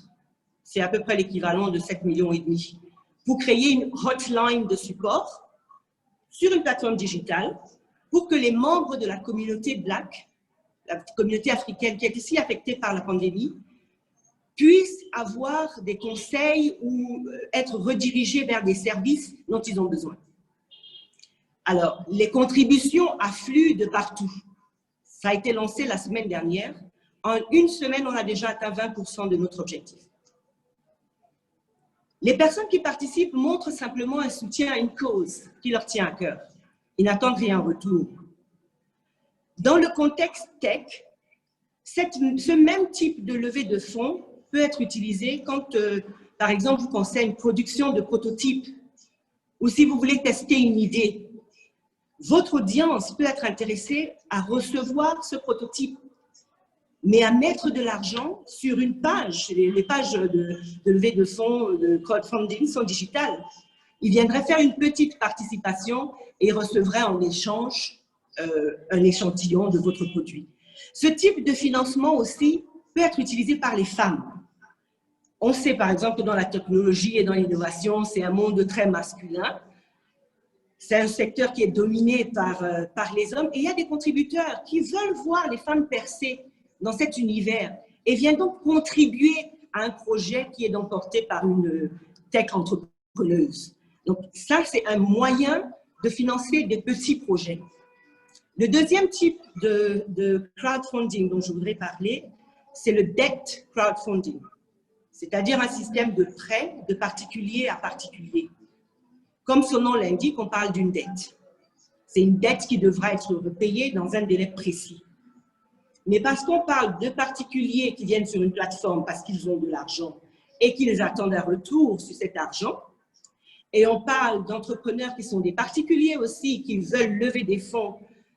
C'est à peu près l'équivalent de 7,5 millions, pour créer une hotline de support sur une plateforme digitale pour que les membres de la communauté Black, la communauté africaine qui est ici affectée par la pandémie, puissent avoir des conseils ou être redirigés vers des services dont ils ont besoin. Alors, les contributions affluent de partout. Ça a été lancé la semaine dernière. En une semaine, on a déjà atteint 20% de notre objectif. Les personnes qui participent montrent simplement un soutien à une cause qui leur tient à cœur. Ils n'attendent rien en retour. Dans le contexte tech, ce même type de levée de fonds peut être utilisé quand, par exemple, vous pensez à une production de prototypes ou si vous voulez tester une idée. Votre audience peut être intéressée à recevoir ce prototype, mais à mettre de l'argent sur une page. Les pages de levée de fonds, de crowdfunding sont digitales. Ils viendraient faire une petite participation et recevraient en échange un échantillon de votre produit. Ce type de financement aussi peut être utilisé par les femmes. On sait par exemple que dans la technologie et dans l'innovation, c'est un monde très masculin. C'est un secteur qui est dominé par les hommes. Et il y a des contributeurs qui veulent voir les femmes percer dans cet univers et viennent donc contribuer à un projet qui est donc porté par une tech entrepreneuse. Donc ça, c'est un moyen de financer des petits projets. Le deuxième type de crowdfunding dont je voudrais parler, c'est le debt crowdfunding, c'est-à-dire un système de prêt de particulier à particulier. Comme son nom l'indique, on parle d'une dette. C'est une dette qui devra être repayée dans un délai précis. Mais parce qu'on parle de particuliers qui viennent sur une plateforme parce qu'ils ont de l'argent et qu'ils attendent un retour sur cet argent, et on parle d'entrepreneurs qui sont des particuliers aussi, qui veulent lever des fonds,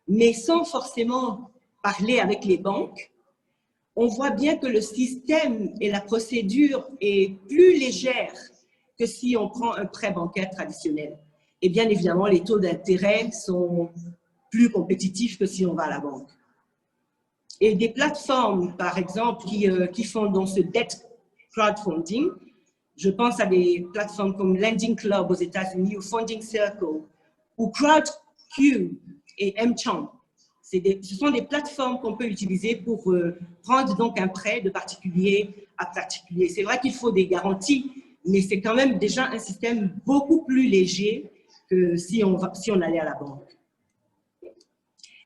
mais sans forcément parler avec les banques, on voit bien que le système et la procédure est plus légère que si on prend un prêt bancaire traditionnel. Et bien évidemment, les taux d'intérêt sont plus compétitifs que si on va à la banque. Et des plateformes, par exemple, qui font dans ce debt crowdfunding, je pense à des plateformes comme Lending Club aux États-Unis ou Funding Circle ou CrowdQ et Mchamp. Ce sont des plateformes qu'on peut utiliser pour prendre donc un prêt de particulier à particulier. C'est vrai qu'il faut des garanties, mais c'est quand même déjà un système beaucoup plus léger que si on allait à la banque.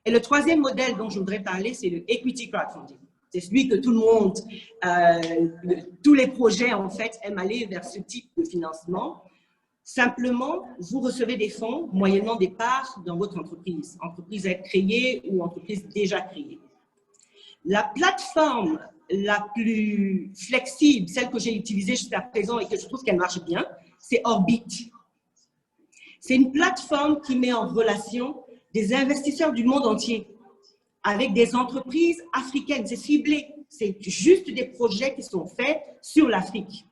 Et le troisième modèle dont je voudrais parler, c'est le equity crowdfunding. C'est celui que tout le monde, tous les projets en fait aiment aller vers ce type de financement. Simplement, vous recevez des fonds moyennant des parts dans votre entreprise à être créée ou entreprise déjà créée. La plateforme la plus flexible, celle que j'ai utilisée jusqu'à présent et que je trouve qu'elle marche bien, c'est Orbit. C'est une plateforme qui met en relation des investisseurs du monde entier avec des entreprises africaines. C'est ciblé, c'est juste des projets qui sont faits sur l'Afrique.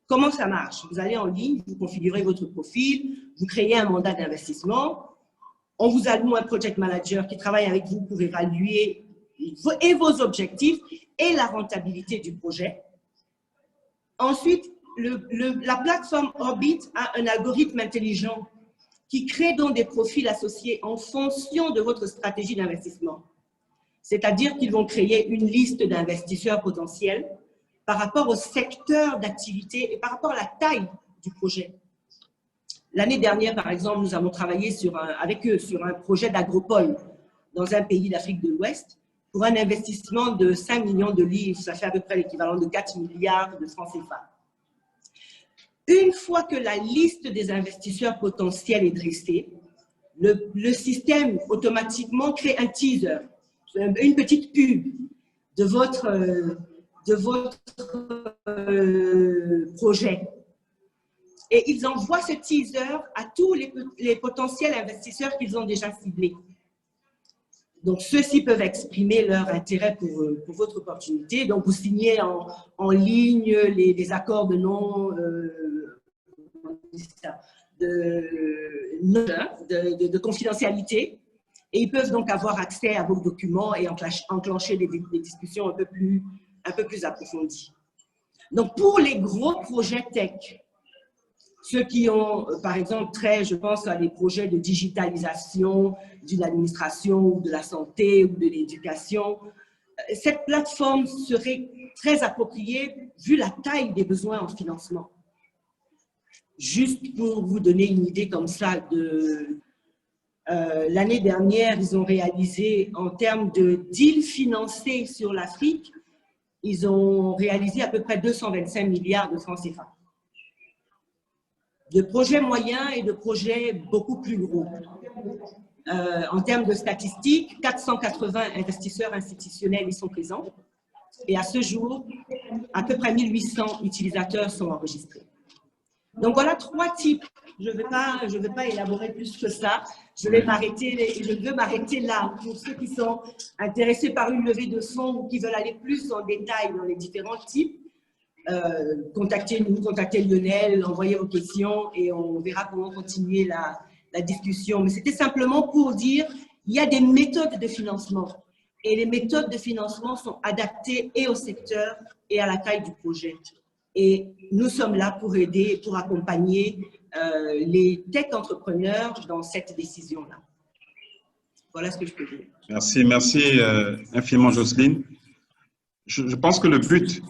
Comment ça marche? Vous allez en ligne, vous configurez votre profil, vous créez un mandat d'investissement, on vous alloue un project manager qui travaille avec vous pour évaluer vos objectifs et la rentabilité du projet. Ensuite, la plateforme Orbit a un algorithme intelligent qui crée donc des profils associés en fonction de votre stratégie d'investissement. C'est-à-dire qu'ils vont créer une liste d'investisseurs potentiels par rapport au secteur d'activité et par rapport à la taille du projet. L'année dernière, par exemple, nous avons travaillé avec eux sur un projet d'agropole dans un pays d'Afrique de l'Ouest pour un investissement de 5 millions de livres, ça fait à peu près l'équivalent de 4 milliards de francs CFA. Une fois que la liste des investisseurs potentiels est dressée, le système automatiquement crée un teaser, une petite pub de votre projet. Et ils envoient ce teaser à tous les potentiels investisseurs qu'ils ont déjà ciblés. Donc, ceux-ci peuvent exprimer leur intérêt pour votre opportunité. Donc, vous signez en ligne les accords de de confidentialité. Et ils peuvent donc avoir accès à vos documents et enclencher des discussions un peu plus approfondies. Donc, pour les gros projets tech, ceux qui ont, par exemple, je pense à des projets de digitalisation d'une administration ou de la santé ou de l'éducation, cette plateforme serait très appropriée vu la taille des besoins en financement. Juste pour vous donner une idée comme ça, l'année dernière, ils ont réalisé, en termes de deals financés sur l'Afrique, ils ont réalisé à peu près 225 milliards de francs CFA. de projets moyens et de projets beaucoup plus gros. En termes de statistiques, 480 investisseurs institutionnels y sont présents et à ce jour, à peu près 1800 utilisateurs sont enregistrés. Donc voilà 3 types. Je ne vais pas élaborer plus que ça. Je veux m'arrêter là pour ceux qui sont intéressés par une levée de fonds ou qui veulent aller plus en détail dans les différents types. Contactez-nous, contactez Lionel, envoyez vos questions et on verra comment continuer la discussion. Mais c'était simplement pour dire qu'il y a des méthodes de financement et les méthodes de financement sont adaptées et au secteur et à la taille du projet. Et nous sommes là pour aider, pour accompagner les tech entrepreneurs dans cette décision-là. Voilà ce que je peux dire. Merci infiniment Jocelyne. Je pense que le but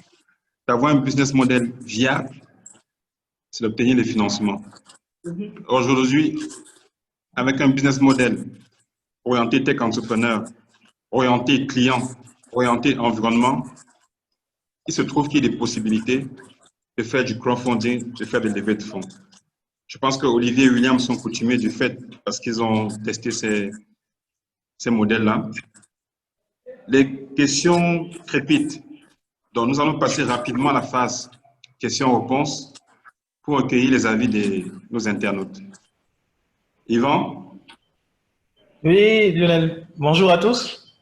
d'avoir un business model viable, c'est d'obtenir les financements. Aujourd'hui, avec un business model orienté tech entrepreneur, orienté client, orienté environnement, il se trouve qu'il y a des possibilités de faire du crowdfunding, de faire des levées de fonds. Je pense que Olivier et William sont coutumiers du fait parce qu'ils ont testé ces modèles-là. Les questions crépitent. Donc, nous allons passer rapidement à la phase questions-réponses pour recueillir les avis de nos internautes. Yvan? Oui, Lionel. Bonjour à tous.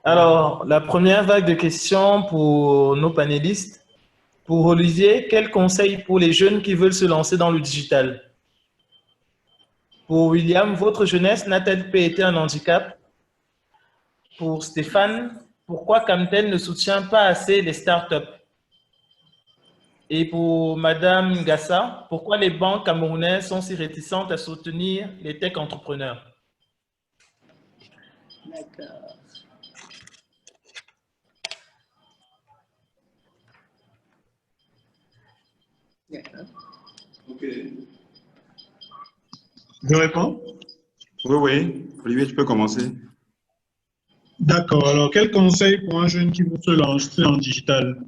Alors, la première vague de questions pour nos panélistes. Pour Olivier, quel conseil pour les jeunes qui veulent se lancer dans le digital? Pour William, votre jeunesse n'a-t-elle pas été un handicap? Pour Stéphane, pourquoi Camtel ne soutient pas assez les startups? Et pour Madame Gassa, pourquoi les banques camerounaises sont si réticentes à soutenir les tech entrepreneurs? D'accord. Ok. Je réponds? Oui. Olivier, tu peux commencer. D'accord. Alors, quel conseil pour un jeune qui veut se lancer en digital?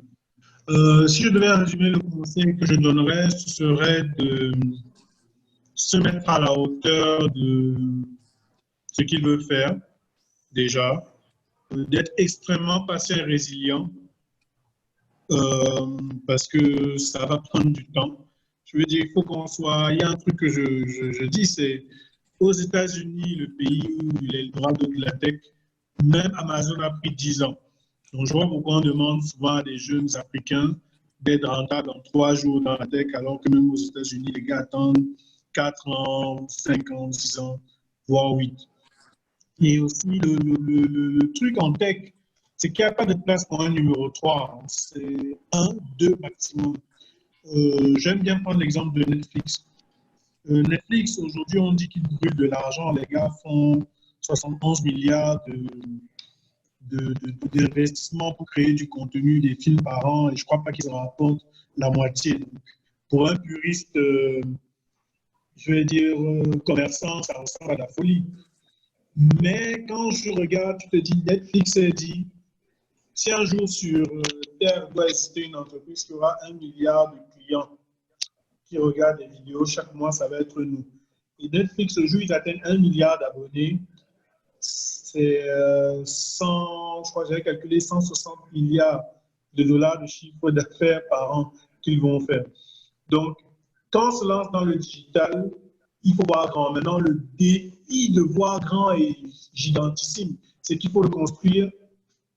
Si je devais résumer le conseil que je donnerais, ce serait de se mettre à la hauteur de ce qu'il veut faire, déjà, d'être extrêmement patient et résilient, parce que ça va prendre du temps. Je veux dire, il faut qu'on soit... Il y a un truc que je dis, c'est aux États-Unis, le pays où il est le droit de la tech, même Amazon a pris 10 ans. Donc, je vois pourquoi on demande souvent à des jeunes Africains d'être rentables en 3 jours dans la tech, alors que même aux États-Unis, les gars attendent 4 ans, 5 ans, 6 ans, voire 8. Et aussi, le truc en tech, c'est qu'il n'y a pas de place pour un numéro 3. C'est 1, 2 maximum. J'aime bien prendre l'exemple de Netflix. Netflix, aujourd'hui, on dit qu'ils brûlent de l'argent. Les gars font 71 milliards d'investissements pour créer du contenu, des films par an, et je ne crois pas qu'ils en rapportent la moitié. Donc, pour un puriste, je vais dire, commerçant, ça ressemble à la folie. Mais quand je regarde, tu te dis, Netflix a dit, si un jour sur Terre doit exister une entreprise qui aura 1 milliard de clients qui regardent des vidéos chaque mois, ça va être nous. Et Netflix, le jour où ils atteignent 1 milliard d'abonnés, c'est 100, je crois que j'avais calculé 160 milliards de dollars de chiffre d'affaires par an qu'ils vont faire. Donc, quand on se lance dans le digital, il faut voir grand. Maintenant, le défi de voir grand est gigantissime. C'est qu'il faut le construire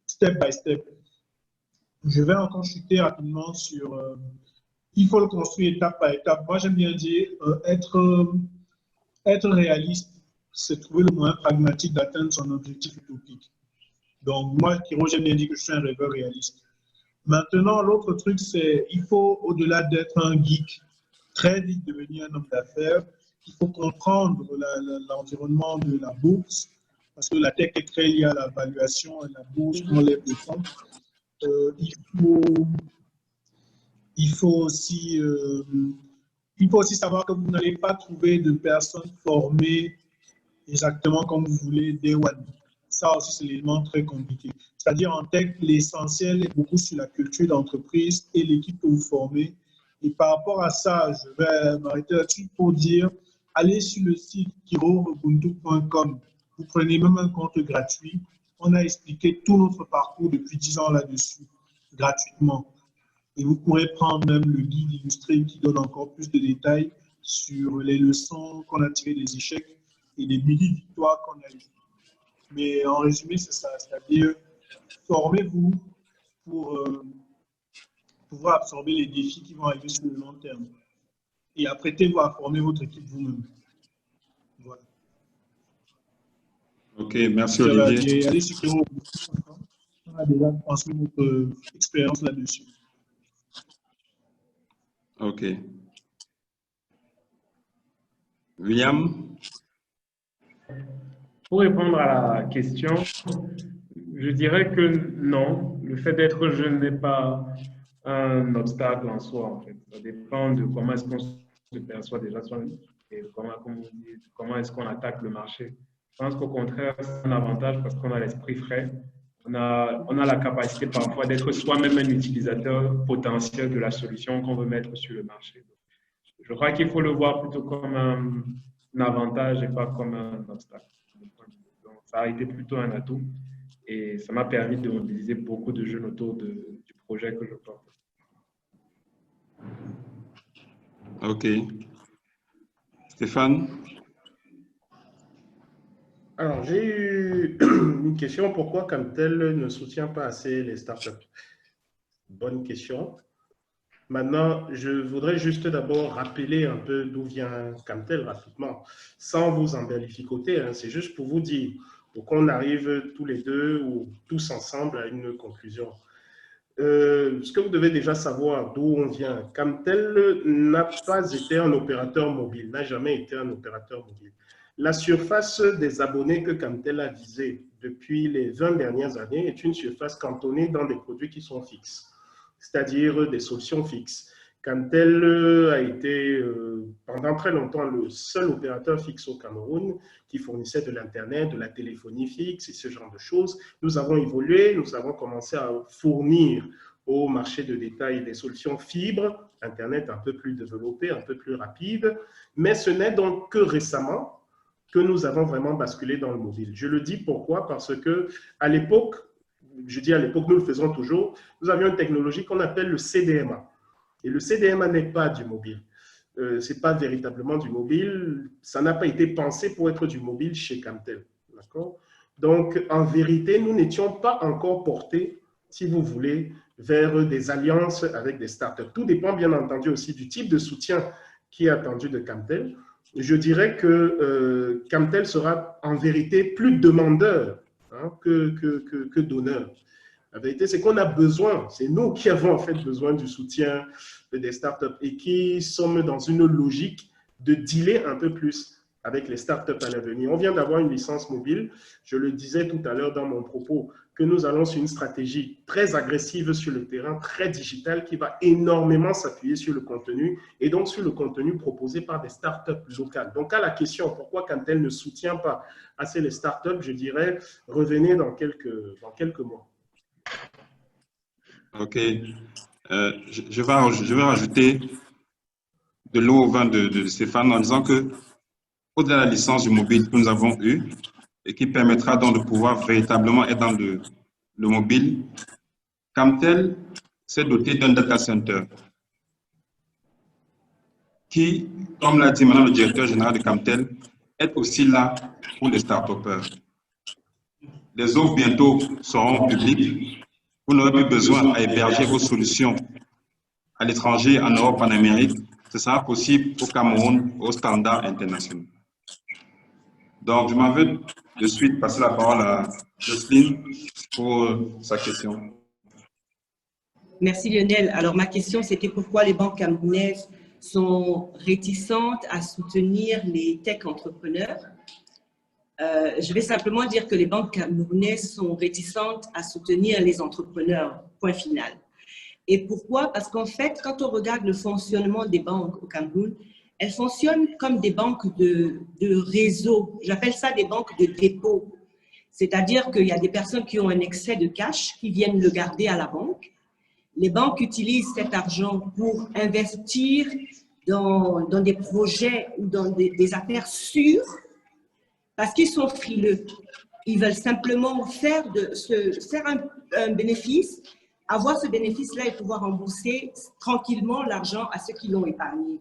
step by step. Je vais encore chuter rapidement sur... il faut le construire étape par étape. Moi, j'aime bien dire être réaliste, c'est trouver le moyen pragmatique d'atteindre son objectif utopique. Donc, moi, Kiro, j'aime bien dire que je suis un rêveur réaliste. Maintenant, l'autre truc, c'est il faut, au-delà d'être un geek, très vite devenir un homme d'affaires. Il faut comprendre l'environnement de la bourse, parce que la tech est très liée à la valuation et la bourse, on lève des fonds. Il faut aussi savoir que vous n'allez pas trouver de personnes formées exactement comme vous voulez day one. Ça aussi, c'est l'élément très compliqué. C'est-à-dire en tech, l'essentiel est beaucoup sur la culture d'entreprise et l'équipe que vous formez Et par rapport à ça, je vais m'arrêter là-dessus pour dire, allez sur le site kiroubuntu.com. Vous prenez même un compte gratuit. On a expliqué tout notre parcours depuis 10 ans là-dessus, gratuitement. Et vous pourrez prendre même le guide illustré qui donne encore plus de détails sur les leçons qu'on a tirées des échecs et les mini-victoires qu'on a eues. Mais en résumé, c'est ça, c'est-à-dire formez-vous pour pouvoir absorber les défis qui vont arriver sur le long terme. Et apprêtez-vous à former votre équipe vous-même. Voilà. Ok, merci Olivier. Allez sur kiroubuntu.com. On a déjà transmis notre expérience là-dessus. Ok. William? Pour répondre à la question, je dirais que non, le fait d'être jeune n'est pas un obstacle en soi, en fait. Ça dépend de comment est-ce qu'on se perçoit déjà soi-même et comment est-ce qu'on attaque le marché. Je pense qu'au contraire, c'est un avantage parce qu'on a l'esprit frais. On a la capacité parfois d'être soi-même un utilisateur potentiel de la solution qu'on veut mettre sur le marché. Je crois qu'il faut le voir plutôt comme un avantage et pas comme un obstacle. Donc, ça a été plutôt un atout et ça m'a permis de mobiliser beaucoup de jeunes autour du projet que je porte. Ok. Stéphane? Alors, j'ai eu une question. Pourquoi Camtel ne soutient pas assez les startups? Bonne question. Maintenant, je voudrais juste d'abord rappeler un peu d'où vient Camtel rapidement, sans vous embellificoter, hein, c'est juste pour vous dire, pour qu'on arrive tous les deux ou tous ensemble à une conclusion. Ce que vous devez déjà savoir d'où on vient, Camtel n'a pas été un opérateur mobile, n'a jamais été un opérateur mobile. La surface des abonnés que Camtel a visée depuis les 20 dernières années est une surface cantonnée dans des produits qui sont fixes, c'est-à-dire des solutions fixes. Camtel a été pendant très longtemps le seul opérateur fixe au Cameroun qui fournissait de l'Internet, de la téléphonie fixe et ce genre de choses. Nous avons évolué, nous avons commencé à fournir au marché de détail des solutions fibres, Internet un peu plus développé, un peu plus rapide, mais ce n'est donc que récemment que nous avons vraiment basculé dans le mobile. Je le dis pourquoi? Parce qu'à l'époque, je dis à l'époque, nous le faisons toujours, nous avions une technologie qu'on appelle le CDMA. Et le CDMA n'est pas du mobile. Ce n'est pas véritablement du mobile. Ça n'a pas été pensé pour être du mobile chez Camtel. Donc, en vérité, nous n'étions pas encore portés, si vous voulez, vers des alliances avec des startups. Tout dépend bien entendu aussi du type de soutien qui est attendu de Camtel. Je dirais que Camtel sera en vérité plus demandeur que donneur. La vérité, c'est qu'on a besoin, c'est nous qui avons en fait besoin du soutien des startups et qui sommes dans une logique de dealer un peu plus avec les startups à l'avenir. On vient d'avoir une licence mobile, je le disais tout à l'heure dans mon propos, que nous allons sur une stratégie très agressive sur le terrain, très digitale, qui va énormément s'appuyer sur le contenu et donc sur le contenu proposé par des startups locales. Donc, à la question pourquoi Camtel ne soutient pas assez les startups, je dirais revenez dans quelques mois. Ok. Je vais rajouter de l'eau au vin de Stéphane en disant que au-delà de la licence du mobile que nous avons eue et qui permettra donc de pouvoir véritablement être dans le mobile, Camtel s'est doté d'un data center qui, comme l'a dit maintenant le directeur général de Camtel, est aussi là pour les start-upers. Les offres bientôt seront publiques. Vous n'aurez plus besoin à héberger vos solutions à l'étranger, en Europe, en Amérique. Ce sera possible au Cameroun, aux standards internationaux. Donc, je m'en vais de suite passer la parole à Jocelyne pour sa question. Merci Lionel. Alors, ma question, c'était pourquoi les banques camerounaises sont réticentes à soutenir les tech entrepreneurs. Je vais simplement dire que les banques camerounaises sont réticentes à soutenir les entrepreneurs, point final. Et pourquoi? Parce qu'en fait, quand on regarde le fonctionnement des banques au Cameroun, elles fonctionnent comme des banques de réseau. J'appelle ça des banques de dépôt. C'est-à-dire qu'il y a des personnes qui ont un excès de cash, qui viennent le garder à la banque. Les banques utilisent cet argent pour investir dans des projets ou dans des affaires sûres parce qu'ils sont frileux. Ils veulent simplement faire un bénéfice, avoir ce bénéfice-là et pouvoir rembourser tranquillement l'argent à ceux qui l'ont épargné.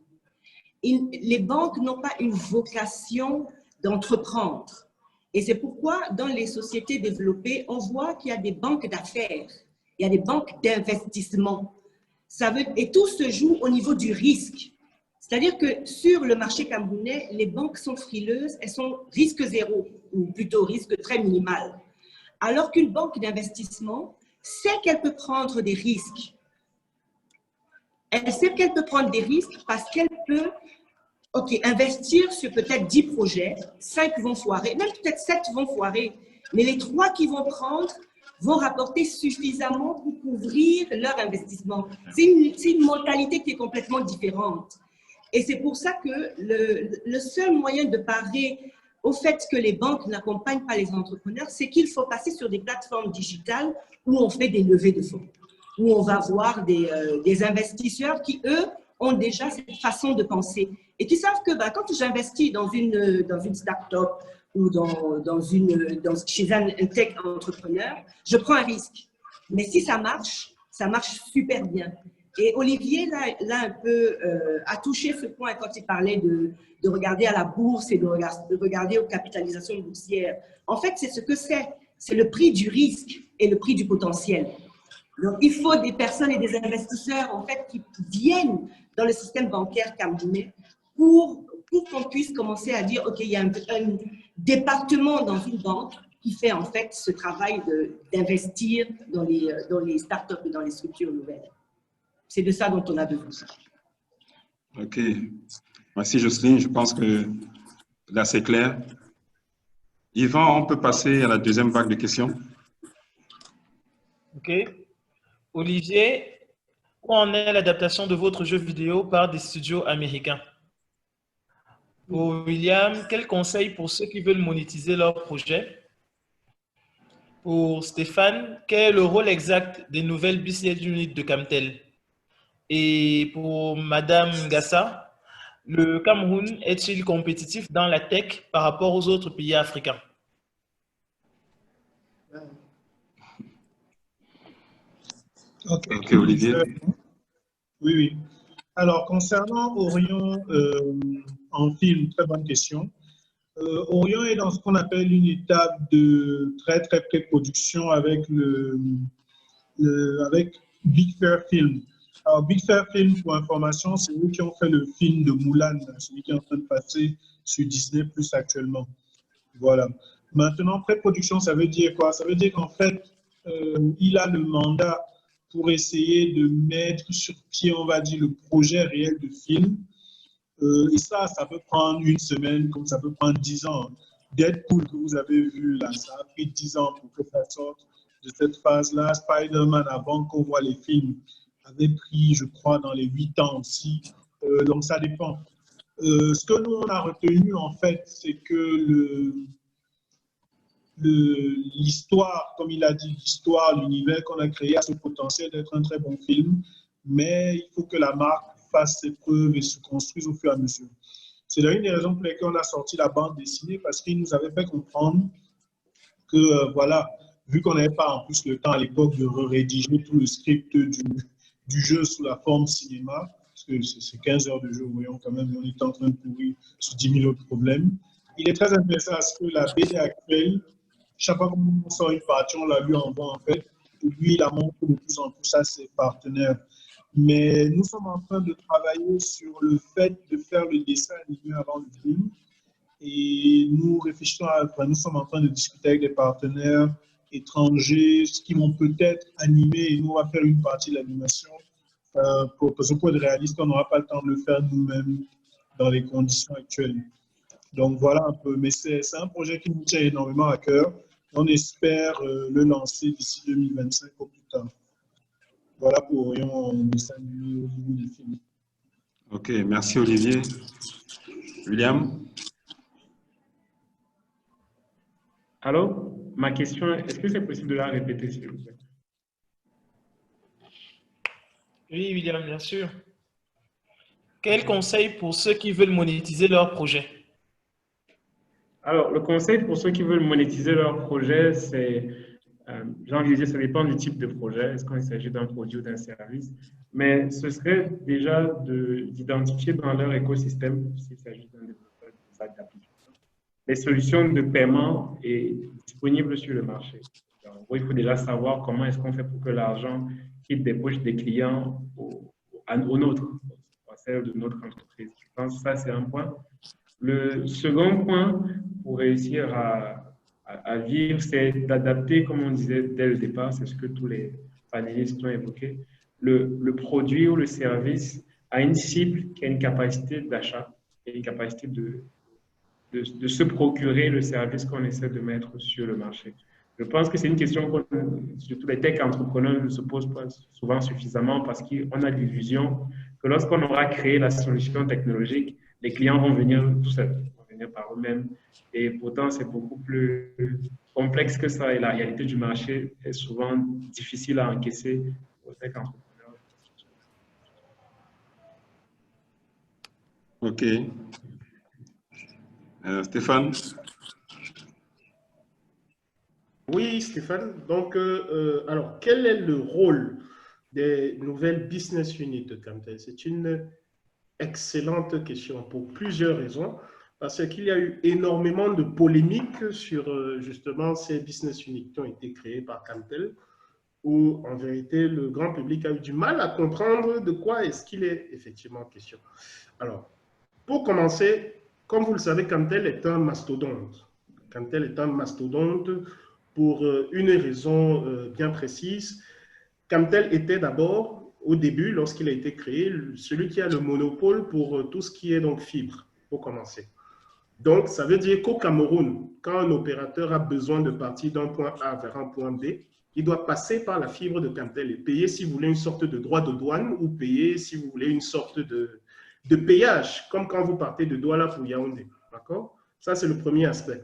Les banques n'ont pas une vocation d'entreprendre. Et c'est pourquoi, dans les sociétés développées, on voit qu'il y a des banques d'affaires, il y a des banques d'investissement. Et tout se joue au niveau du risque. C'est-à-dire que sur le marché camerounais, les banques sont frileuses, elles sont risque zéro, ou plutôt risque très minimal. Alors qu'une banque d'investissement sait qu'elle peut prendre des risques. Elle sait qu'elle peut prendre des risques parce qu'elle peut investir sur peut-être 10 projets, 5 vont foirer, même peut-être 7 vont foirer, mais les 3 qui vont prendre vont rapporter suffisamment pour couvrir leur investissement. C'est une mentalité qui est complètement différente. Et c'est pour ça que le seul moyen de parer au fait que les banques n'accompagnent pas les entrepreneurs, c'est qu'il faut passer sur des plateformes digitales où on fait des levées de fonds, où on va voir des investisseurs qui, eux, ont déjà cette façon de penser et qui savent que quand j'investis dans une start-up ou chez un tech entrepreneur, je prends un risque. Mais si ça marche super bien. Et Olivier, là un peu, a touché ce point quand il parlait de regarder à la bourse et de regarder aux capitalisations boursières. En fait, c'est ce que c'est. C'est le prix du risque et le prix du potentiel. Donc, il faut des personnes et des investisseurs, en fait, qui viennent dans le système bancaire camerounais pour qu'on puisse commencer à dire, OK, il y a un département dans une banque qui fait, en fait, ce travail d'investir dans les startups et dans les structures nouvelles. C'est de ça dont on a besoin. OK. Merci, Jocelyne. Je pense que là, c'est clair. Yvan, on peut passer à la deuxième vague de questions. OK. Olivier, où en est l'adaptation de votre jeu vidéo par des studios américains? Pour William, quel conseil pour ceux qui veulent monétiser leur projet? Pour Stéphane, quel est le rôle exact des nouvelles business units de Camtel? Et pour Madame Gassa, le Cameroun est-il compétitif dans la tech par rapport aux autres pays africains? Ok, Olivier. Oui. Alors, concernant Orion en film, très bonne question. Orion est dans ce qu'on appelle une étape de très pré-production avec avec Big Fair Film. Alors, Big Fair Film, pour information, c'est eux qui ont fait le film de Mulan, celui qui est en train de passer sur Disney+ actuellement. Voilà. Maintenant, pré-production, ça veut dire quoi? Ça veut dire qu'en fait, il a le mandat pour essayer de mettre sur pied, on va dire, le projet réel de film. Et ça peut prendre une semaine, comme ça peut prendre 10 ans. Deadpool que vous avez vu là, ça a pris 10 ans pour que ça sorte de cette phase-là. Spider-Man, avant qu'on voit les films, avait pris, je crois, dans les 8 ans aussi. Donc ça dépend. Ce que nous, on a retenu, en fait, c'est que l'histoire, comme il a dit, l'histoire, l'univers qu'on a créé a ce potentiel d'être un très bon film, mais il faut que la marque fasse ses preuves et se construise au fur et à mesure. C'est l'une des raisons pour lesquelles on a sorti la bande dessinée, parce qu'il nous avait fait comprendre que, voilà, vu qu'on n'avait pas en plus le temps à l'époque de rédiger tout le script du jeu sous la forme cinéma, parce que c'est 15 heures de jeu, voyons quand même, on est en train de courir sur 10 000 autres problèmes. Il est très intéressant à ce que la BD actuelle, chaque fois qu'on sort une partie, on la lui envoie en fait, et lui, il la montre de plus en plus à ses partenaires. Mais nous sommes en train de travailler sur le fait de faire le dessin animé avant le film. Et nous réfléchissons nous sommes en train de discuter avec des partenaires étrangers, qui vont peut-être animer, et nous, on va faire une partie de l'animation. Parce que pour être réaliste, on n'aura pas le temps de le faire nous-mêmes dans les conditions actuelles. Donc voilà un peu, mais c'est un projet qui nous tient énormément à cœur. On espère le lancer d'ici 2025 au plus tard. Voilà pour Orion dessin animé au niveau des films. Ok, merci Olivier. William? Allô? Ma question, est-ce que c'est possible de la répéter, s'il vous plaît? Oui, William, bien sûr. Quel conseil pour ceux qui veulent monétiser leur projet? Alors, le conseil pour ceux qui veulent monétiser leur projet, c'est, j'ai envie de dire, ça dépend du type de projet, est-ce qu'il s'agit d'un produit ou d'un service, mais ce serait déjà d'identifier dans leur écosystème, s'il s'agit d'un développeur d'applications, les solutions de paiement disponibles sur le marché. Alors, il faut déjà savoir comment est-ce qu'on fait pour que l'argent quitte des poches des clients au nôtre, à celle de notre entreprise. Je pense que ça, c'est un point. Le second point pour réussir à vivre, c'est d'adapter, comme on disait dès le départ, c'est ce que tous les panélistes ont évoqué, le produit ou le service à une cible qui a une capacité d'achat et une capacité de se procurer le service qu'on essaie de mettre sur le marché. Je pense que c'est une question que surtout les tech entrepreneurs ne se posent pas souvent suffisamment parce qu'on a l'illusion que lorsqu'on aura créé la solution technologique, les clients vont venir tout seuls, vont venir par eux-mêmes. Et pourtant, c'est beaucoup plus complexe que ça. Et la réalité du marché est souvent difficile à encaisser aux tech entrepreneurs. OK. Stéphane? Oui, Stéphane. Donc, alors, quel est le rôle des nouvelles business units de Camtel? C'est une excellente question pour plusieurs raisons. Parce qu'il y a eu énormément de polémiques sur justement ces business units qui ont été créés par Camtel, où en vérité le grand public a eu du mal à comprendre de quoi est-ce qu'il est effectivement question. Alors, pour commencer, comme vous le savez, Camtel est un mastodonte. Camtel est un mastodonte pour une raison bien précise. Camtel était d'abord, au début, lorsqu'il a été créé, celui qui a le monopole pour tout ce qui est donc fibre, pour commencer. Donc, ça veut dire qu'au Cameroun, quand un opérateur a besoin de partir d'un point A vers un point B, il doit passer par la fibre de Camtel et payer, si vous voulez, une sorte de droit de douane ou payer, si vous voulez, une sorte de péage, comme quand vous partez de Douala pour Yaoundé. D'accord? Ça, c'est le premier aspect.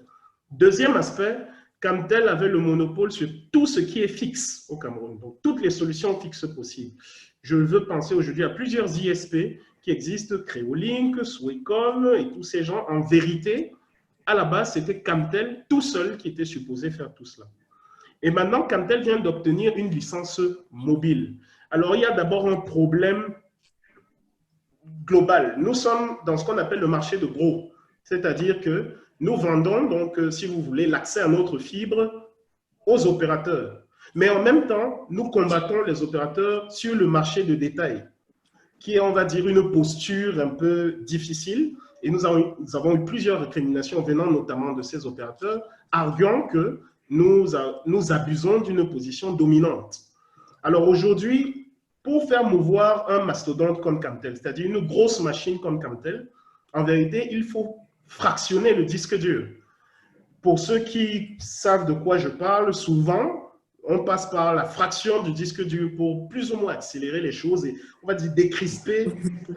Deuxième aspect, Camtel avait le monopole sur tout ce qui est fixe au Cameroun, donc toutes les solutions fixes possibles. Je veux penser aujourd'hui à plusieurs ISP qui existent, Créolink, Swecom et tous ces gens. En vérité, à la base, c'était Camtel tout seul qui était supposé faire tout cela. Et maintenant, Camtel vient d'obtenir une licence mobile. Alors, il y a d'abord un problème global. Nous sommes dans ce qu'on appelle le marché de gros, c'est-à-dire que nous vendons, donc, si vous voulez, l'accès à notre fibre aux opérateurs. Mais en même temps, nous combattons les opérateurs sur le marché de détail, qui est, on va dire, une posture un peu difficile. Et nous avons eu plusieurs récriminations venant notamment de ces opérateurs, arguant que nous abusons d'une position dominante. Alors aujourd'hui, pour faire mouvoir un mastodonte comme Camtel, c'est-à-dire une grosse machine comme Camtel, en vérité, il faut fractionner le disque dur. Pour ceux qui savent de quoi je parle, souvent, on passe par la fraction du disque dur pour plus ou moins accélérer les choses et, on va dire, décrisper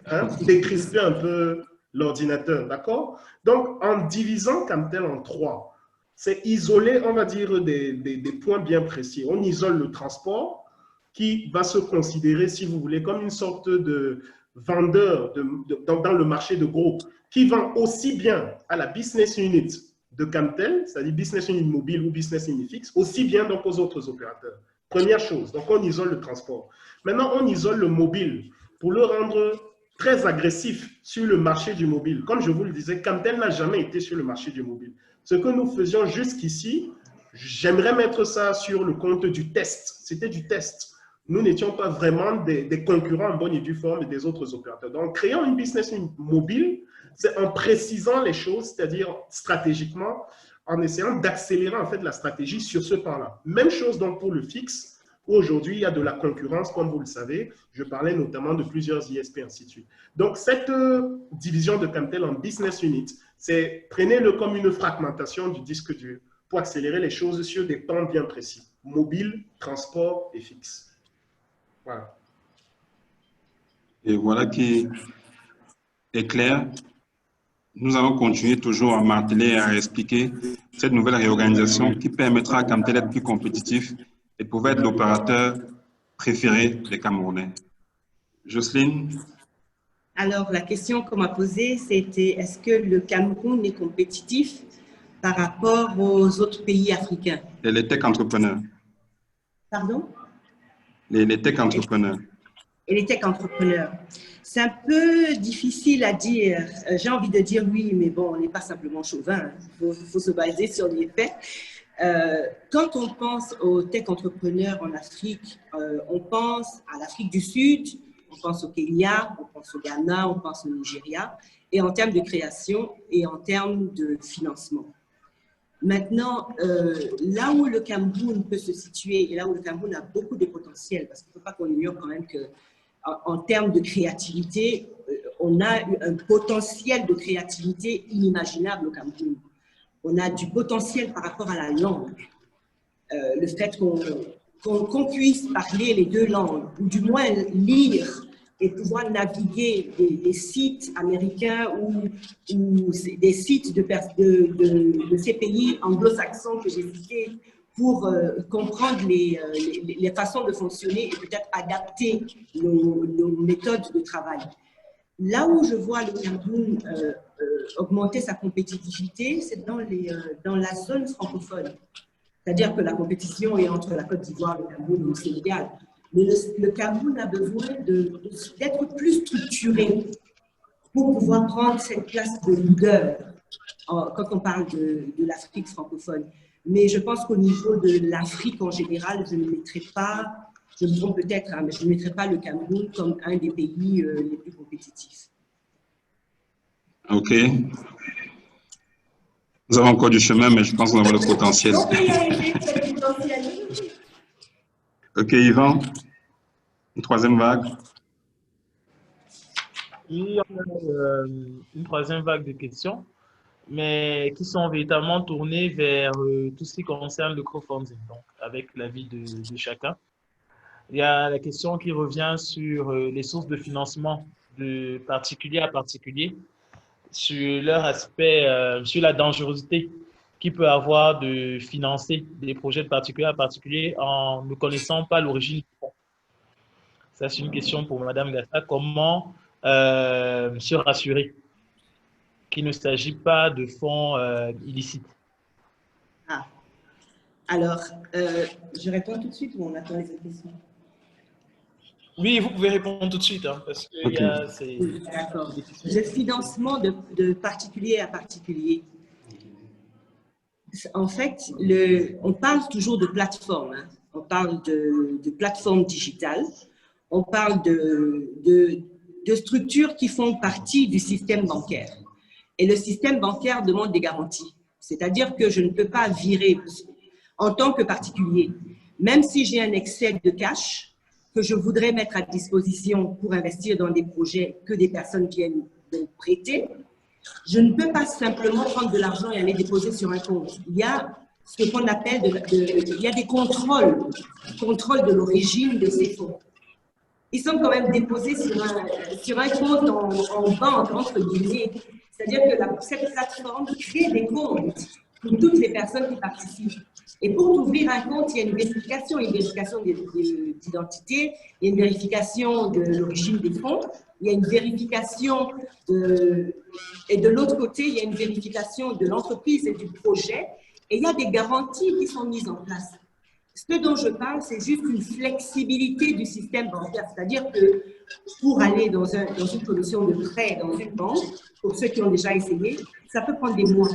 un peu l'ordinateur, d'accord? Donc, en divisant Camtel en 3, c'est isoler, on va dire, des points bien précis. On isole le transport qui va se considérer, si vous voulez, comme une sorte de vendeur dans le marché de gros, qui vend aussi bien à la business unit de Camtel, c'est-à-dire business unit mobile ou business unit fixe, aussi bien donc aux autres opérateurs. Première chose, donc on isole le transport. Maintenant, on isole le mobile pour le rendre très agressif sur le marché du mobile. Comme je vous le disais, Camtel n'a jamais été sur le marché du mobile. Ce que nous faisions jusqu'ici, j'aimerais mettre ça sur le compte du test. C'était du test. Nous n'étions pas vraiment des concurrents en bonne et due forme des autres opérateurs. Donc, en créant une business mobile, c'est en précisant les choses, c'est-à-dire stratégiquement, en essayant d'accélérer en fait la stratégie sur ce pan-là. Même chose donc pour le fixe, où aujourd'hui il y a de la concurrence, comme vous le savez. Je parlais notamment de plusieurs ISP, ainsi de suite. Donc, cette division de Camtel en business unit, c'est prenez-le comme une fragmentation du disque dur pour accélérer les choses sur des pans bien précis. Mobile, transport et fixe. Voilà. Et voilà qui est clair. Nous allons continuer toujours à marteler et à expliquer cette nouvelle réorganisation qui permettra à Camtel d'être plus compétitif et pouvoir être l'opérateur préféré des Camerounais. Jocelyne? Alors, la question qu'on m'a posée, c'était est-ce que le Cameroun est compétitif par rapport aux autres pays africains? Les tech entrepreneurs. Pardon? Les tech entrepreneurs. Et les tech entrepreneurs. C'est un peu difficile à dire. J'ai envie de dire oui, mais bon, on n'est pas simplement chauvin. Il faut se baser sur les faits. Quand on pense aux tech entrepreneurs en Afrique, on pense à l'Afrique du Sud, on pense au Kenya, on pense au Ghana, on pense au Nigeria, et en termes de création et en termes de financement. Maintenant, là où le Cameroun peut se situer et là où le Cameroun a beaucoup de potentiel, parce qu'il ne faut pas qu'on ignore quand même qu'en termes de créativité, on a un potentiel de créativité inimaginable au Cameroun. On a du potentiel par rapport à la langue. Le fait qu'on puisse parler les deux langues, ou du moins lire et pouvoir naviguer des sites américains ou des sites de ces pays anglo-saxons que j'ai cités pour comprendre les façons de fonctionner et peut-être adapter nos méthodes de travail. Là où je vois le Cameroun augmenter sa compétitivité, c'est dans la zone francophone. C'est-à-dire que la compétition est entre la Côte d'Ivoire, le Cameroun et le Sénégal. Mais le Cameroun a besoin d'être plus structuré pour pouvoir prendre cette place de leader quand on parle de l'Afrique francophone. Mais je pense qu'au niveau de l'Afrique en général, je ne mettrai pas, je me trompe peut-être, hein, mais je ne mettrai pas le Cameroun comme un des pays les plus compétitifs. OK. Nous avons encore du chemin, mais je pense qu'on a le potentiel. OK, Yvan, une troisième vague. Oui, on a une troisième vague de questions, mais qui sont véritablement tournées vers tout ce qui concerne le crowdfunding, donc avec l'avis de chacun. Il y a la question qui revient sur les sources de financement de particulier à particulier, sur leur aspect, sur la dangerosité qu'il peut avoir de financer des projets de particulier à particulier en ne connaissant pas l'origine du fonds. Ça, c'est une question pour Madame Gassa. Comment se rassurer qu'il ne s'agit pas de fonds illicites? Ah. Alors, je réponds tout de suite ou on attend les autres questions? Oui, vous pouvez répondre tout de suite, hein, parce que Okay. D'accord. Le financement de particulier à particulier. En fait, on parle toujours de plateforme. Hein. On parle de plateforme digitale. On parle de structures qui font partie du système bancaire. Et le système bancaire demande des garanties. C'est-à-dire que je ne peux pas virer en tant que particulier, même si j'ai un excès de cash que je voudrais mettre à disposition pour investir dans des projets que des personnes viennent de prêter, je ne peux pas simplement prendre de l'argent et aller déposer sur un compte. Il y a ce qu'on appelle il y a des contrôles de l'origine de ces fonds. Ils sont quand même déposés sur un compte en banque, entre guillemets. C'est-à-dire que cette plateforme crée des comptes pour toutes les personnes qui participent. Et pour ouvrir un compte, il y a une vérification d'identité, il y a une vérification de l'origine des fonds, il y a une vérification et de l'autre côté, il y a une vérification de l'entreprise et du projet, et il y a des garanties qui sont mises en place. Ce dont je parle, c'est juste une flexibilité du système bancaire, c'est-à-dire que pour aller dans une commission de prêt dans une banque, pour ceux qui ont déjà essayé, ça peut prendre des mois.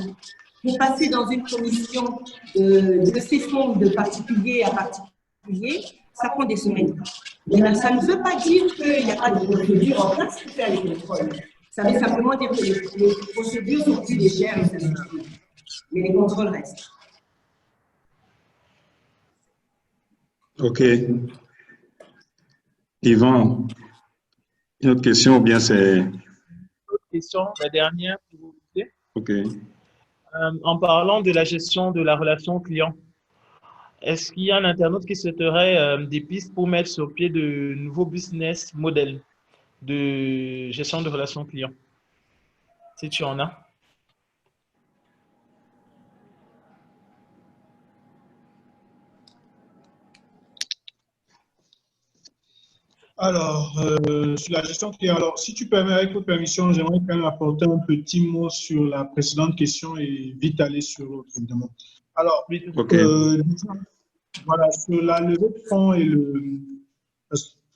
Pour passer dans une commission de ces fonds de particulier à particulier, ça prend des semaines. Mais ça ne veut pas dire qu'il n'y a pas de procédure en place pour faire les contrôles. Ça veut simplement dire que les procédures sont plus légères et ça suffit. Mais les contrôles restent. OK. Yvan, une autre question ou bien c'est… Autre question, la dernière, s'il vous plaît. OK. En parlant de la gestion de la relation client, est-ce qu'il y a un internaute qui souhaiterait des pistes pour mettre sur pied de nouveaux business models de gestion de relations clients? Si tu en as. Alors, sur la gestion client, alors, si tu permets, avec votre permission, j'aimerais quand même apporter un petit mot sur la précédente question et vite aller sur l'autre, évidemment. Alors, OK. voilà, sur la levée de fonds et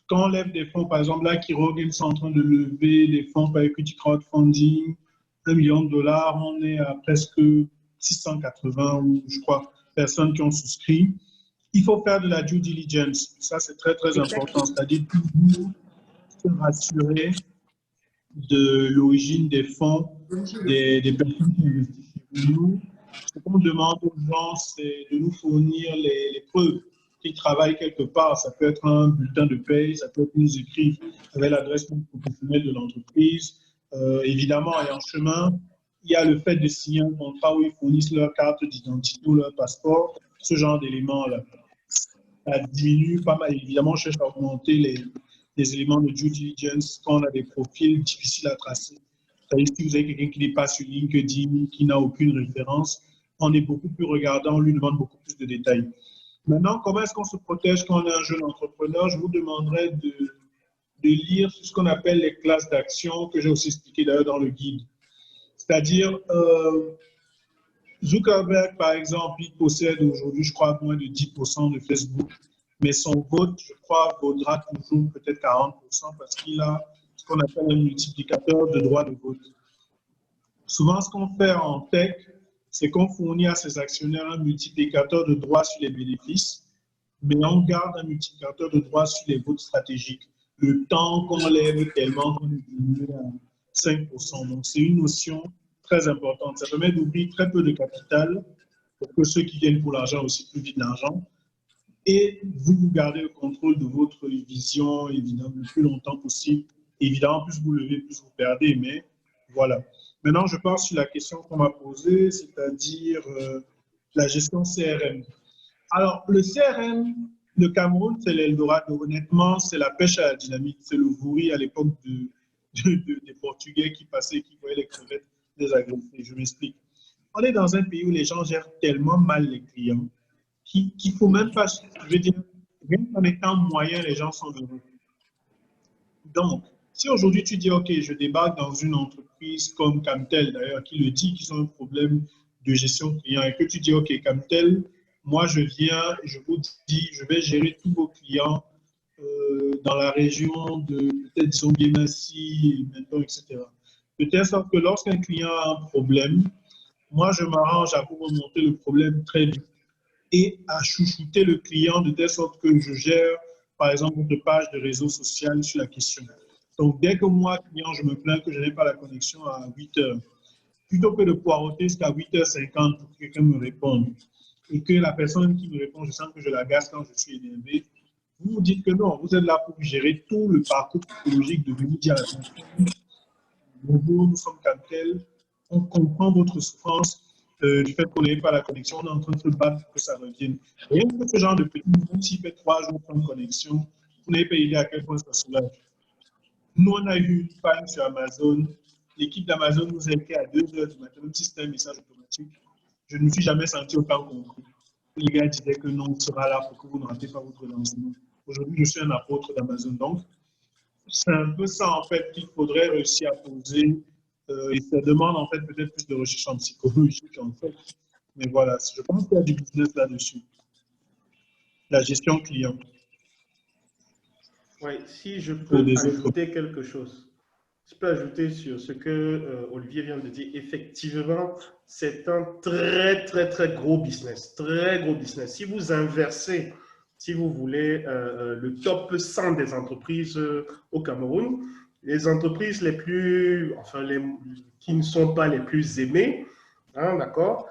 quand on lève des fonds, par exemple, là, Kirogen sont en train de lever des fonds par equity crowdfunding, $1 million, on est à presque 680 ou je crois personnes qui ont souscrit. Il faut faire de la due diligence. Ça, c'est très, très important. C'est-à-dire toujours se rassurer de l'origine des fonds des personnes qui investissent chez nous. Ce qu'on demande aux gens, c'est de nous fournir les preuves qu'ils travaillent quelque part. Ça peut être un bulletin de paye, ça peut être nous écrire avec l'adresse professionnelle de l'entreprise. Évidemment, et en chemin, il y a le fait de signer un contrat où ils fournissent leur carte d'identité ou leur passeport, ce genre d'éléments-là. Ça diminue pas mal. Évidemment, je cherche à augmenter les éléments de due diligence quand on a des profils difficiles à tracer. C'est-à-dire, si vous avez quelqu'un qui n'est pas sur LinkedIn, qui n'a aucune référence, on est beaucoup plus regardant, on lui demande beaucoup plus de détails. Maintenant, comment est-ce qu'on se protège quand on est un jeune entrepreneur? Je vous demanderai de lire ce qu'on appelle les classes d'action, que j'ai aussi expliqué d'ailleurs dans le guide. C'est-à-dire, Zuckerberg, par exemple, il possède aujourd'hui, je crois, moins de 10% de Facebook, mais son vote, je crois, vaudra toujours peut-être 40% parce qu'il a ce qu'on appelle un multiplicateur de droits de vote. Souvent, ce qu'on fait en tech, c'est qu'on fournit à ses actionnaires un multiplicateur de droits sur les bénéfices, mais on garde un multiplicateur de droits sur les votes stratégiques. Le temps qu'on lève tellement qu'on est diminué à 5%. Donc, c'est une notion très importante. Ça permet d'ouvrir très peu de capital pour que ceux qui viennent pour l'argent aussi plus vite l'argent. Et vous gardez le contrôle de votre vision, évidemment, le plus longtemps possible. Évidemment, plus vous levez, plus vous perdez, mais voilà. Maintenant, je pars sur la question qu'on m'a posée, c'est-à-dire la gestion CRM. Alors, le CRM, le Cameroun, c'est l'Eldorado. Honnêtement, c'est la pêche à la dynamite. C'est le vouri à l'époque des Portugais qui passaient, qui voyaient les crevettes désagrégées. Je m'explique. On est dans un pays où les gens gèrent tellement mal les clients qu'il ne faut même pas, je veux dire, même en étant moyen, les gens sont heureux. Donc, si aujourd'hui tu dis, OK, je débarque dans une entreprise comme Camtel, d'ailleurs, qui le dit qu'ils ont un problème de gestion client, et que tu dis, OK, Camtel, moi je viens, je vous dis, je vais gérer tous vos clients dans la région de peut-être Zombiémassi, etc. De telle sorte que lorsqu'un client a un problème, moi je m'arrange à vous remonter le problème très vite et à chouchouter le client de telle sorte que je gère, par exemple, une page de réseau social sur la question. Donc, dès que moi, client, je me plains que je n'ai pas la connexion à 8 heures, plutôt que de poireauter jusqu'à 8h50 pour que quelqu'un me réponde, et que la personne qui me répond, je sens que je l'agace quand je suis énervé, vous vous dites que non, vous êtes là pour gérer tout le parcours psychologique de venir dire à la personne, bonjour, nous sommes Camtel, on comprend votre souffrance, du fait qu'on n'ait pas la connexion, on est en train de se battre pour que ça revienne. Rien que ce genre de petit mouvement, s'il fait 3 jours sans connexion, vous n'avez pas idée à quel point ça soulage. Nous, on a eu une panne sur Amazon. L'équipe d'Amazon nous a écrit à 2 heures du matin, même si c'était un message automatique. Je ne me suis jamais senti autant compris. Les gars disaient que non, on sera là pour que vous ne ratez pas votre lancement. Aujourd'hui, je suis un apôtre d'Amazon. Donc, c'est un peu ça, en fait, qu'il faudrait réussir à poser. Et ça demande en fait peut-être plus de recherche en psychologie en fait. Mais voilà, je pense qu'il y a du business là-dessus. La gestion client. Oui, si je peux ajouter quelque chose. Je peux ajouter sur ce que Olivier vient de dire. Effectivement, c'est un très, très, très gros business. Très gros business. Si vous inversez, si vous voulez, le top 100 des entreprises au Cameroun, les entreprises les plus, enfin, qui ne sont pas les plus aimées, hein, d'accord,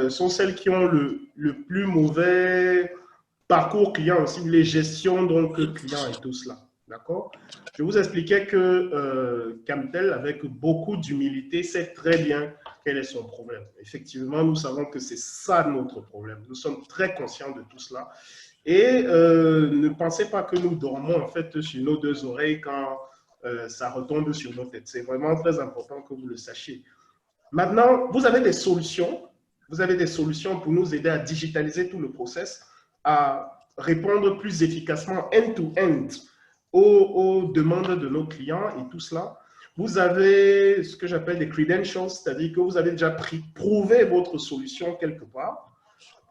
sont celles qui ont le plus mauvais parcours client, aussi les gestions donc clients et tout cela, d'accord. Je vous expliquais que Camtel, avec beaucoup d'humilité, sait très bien quel est son problème. Effectivement, nous savons que c'est ça notre problème. Nous sommes très conscients de tout cela. Et ne pensez pas que nous dormons en fait sur nos 2 oreilles quand ça retombe sur nos têtes. C'est vraiment très important que vous le sachiez. Maintenant, vous avez des solutions. Vous avez des solutions pour nous aider à digitaliser tout le process, à répondre plus efficacement end-to-end aux demandes de nos clients et tout cela, vous avez ce que j'appelle des credentials, c'est-à-dire que vous avez déjà prouvé votre solution quelque part.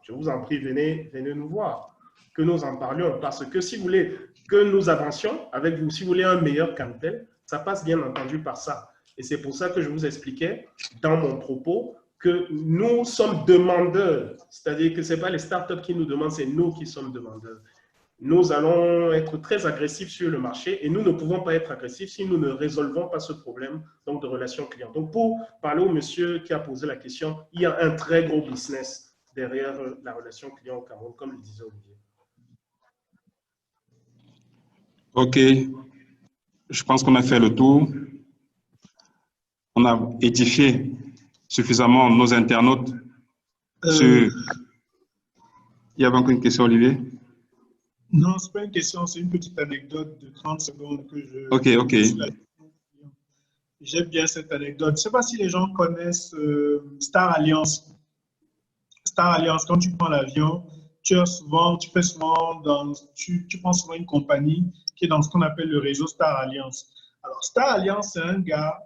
Je vous en prie, venez nous voir, que nous en parlions, parce que si vous voulez que nous avancions avec vous, si vous voulez un meilleur Cantel, ça passe bien entendu par ça. Et c'est pour ça que je vous expliquais dans mon propos que nous sommes demandeurs, c'est-à-dire que ce n'est pas les startups qui nous demandent, c'est nous qui sommes demandeurs. Nous allons être très agressifs sur le marché et nous ne pouvons pas être agressifs si nous ne résolvons pas ce problème donc, de relation client. Donc, pour parler au monsieur qui a posé la question, il y a un très gros business derrière la relation client au Cameroun, comme le disait Olivier. OK. Je pense qu'on a fait le tour. On a édifié suffisamment nos internautes sur... Il y avait encore une question, Olivier? Non, ce n'est pas une question, c'est une petite anecdote de 30 secondes que je... OK. J'aime bien cette anecdote. Je ne sais pas si les gens connaissent Star Alliance. Star Alliance, quand tu prends l'avion, tu prends souvent une compagnie qui est dans ce qu'on appelle le réseau Star Alliance. Alors, Star Alliance, c'est un gars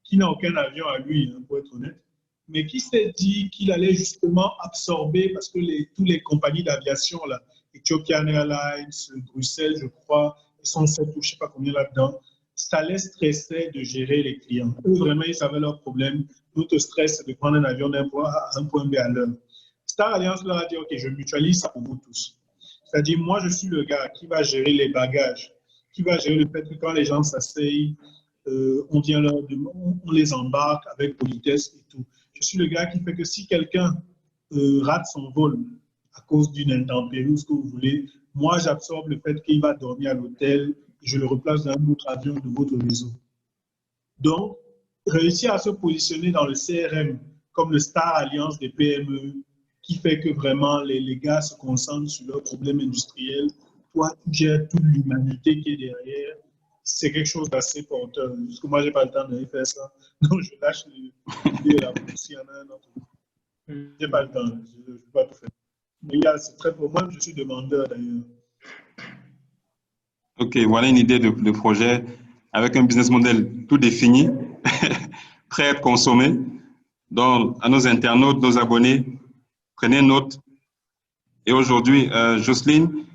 qui n'a aucun avion à lui, hein, pour être honnête, mais qui s'est dit qu'il allait justement absorber, parce que toutes les compagnies d'aviation, là, Ethiopian Airlines, Bruxelles, je crois, ils sont 7 ou je ne sais pas combien là-dedans, ça les stressait de gérer les clients. Eux, vraiment, ils savaient leur problème. Notre stress, c'est de prendre un avion d'un point A à un point B à l'heure. Star Alliance leur a dit, OK, je mutualise ça pour vous tous. C'est-à-dire, moi, je suis le gars qui va gérer les bagages, qui va gérer le fait que quand les gens s'asseyent, on les embarque avec politesse et tout. Je suis le gars qui fait que si quelqu'un rate son vol à cause d'une intempérie ou ce que vous voulez, moi, j'absorbe le fait qu'il va dormir à l'hôtel et je le replace dans un autre avion de votre réseau. Donc, réussir à se positionner dans le CRM comme le Star Alliance des PME, qui fait que vraiment les gars se concentrent sur leurs problèmes industriels. Toi, tu gères toute l'humanité qui est derrière. C'est quelque chose d'assez porteur. Parce que moi, je n'ai pas le temps de faire ça. Donc, je lâche l'idée là s'il y en a un autre. Je n'ai pas le temps. Je ne peux pas tout faire. Mais c'est très pour moi, je suis demandeur d'ailleurs. OK, voilà une idée de projet avec un business model tout défini, prêt à être consommé. Donc, à nos internautes, nos abonnés, prenez note. Et aujourd'hui, Jocelyne,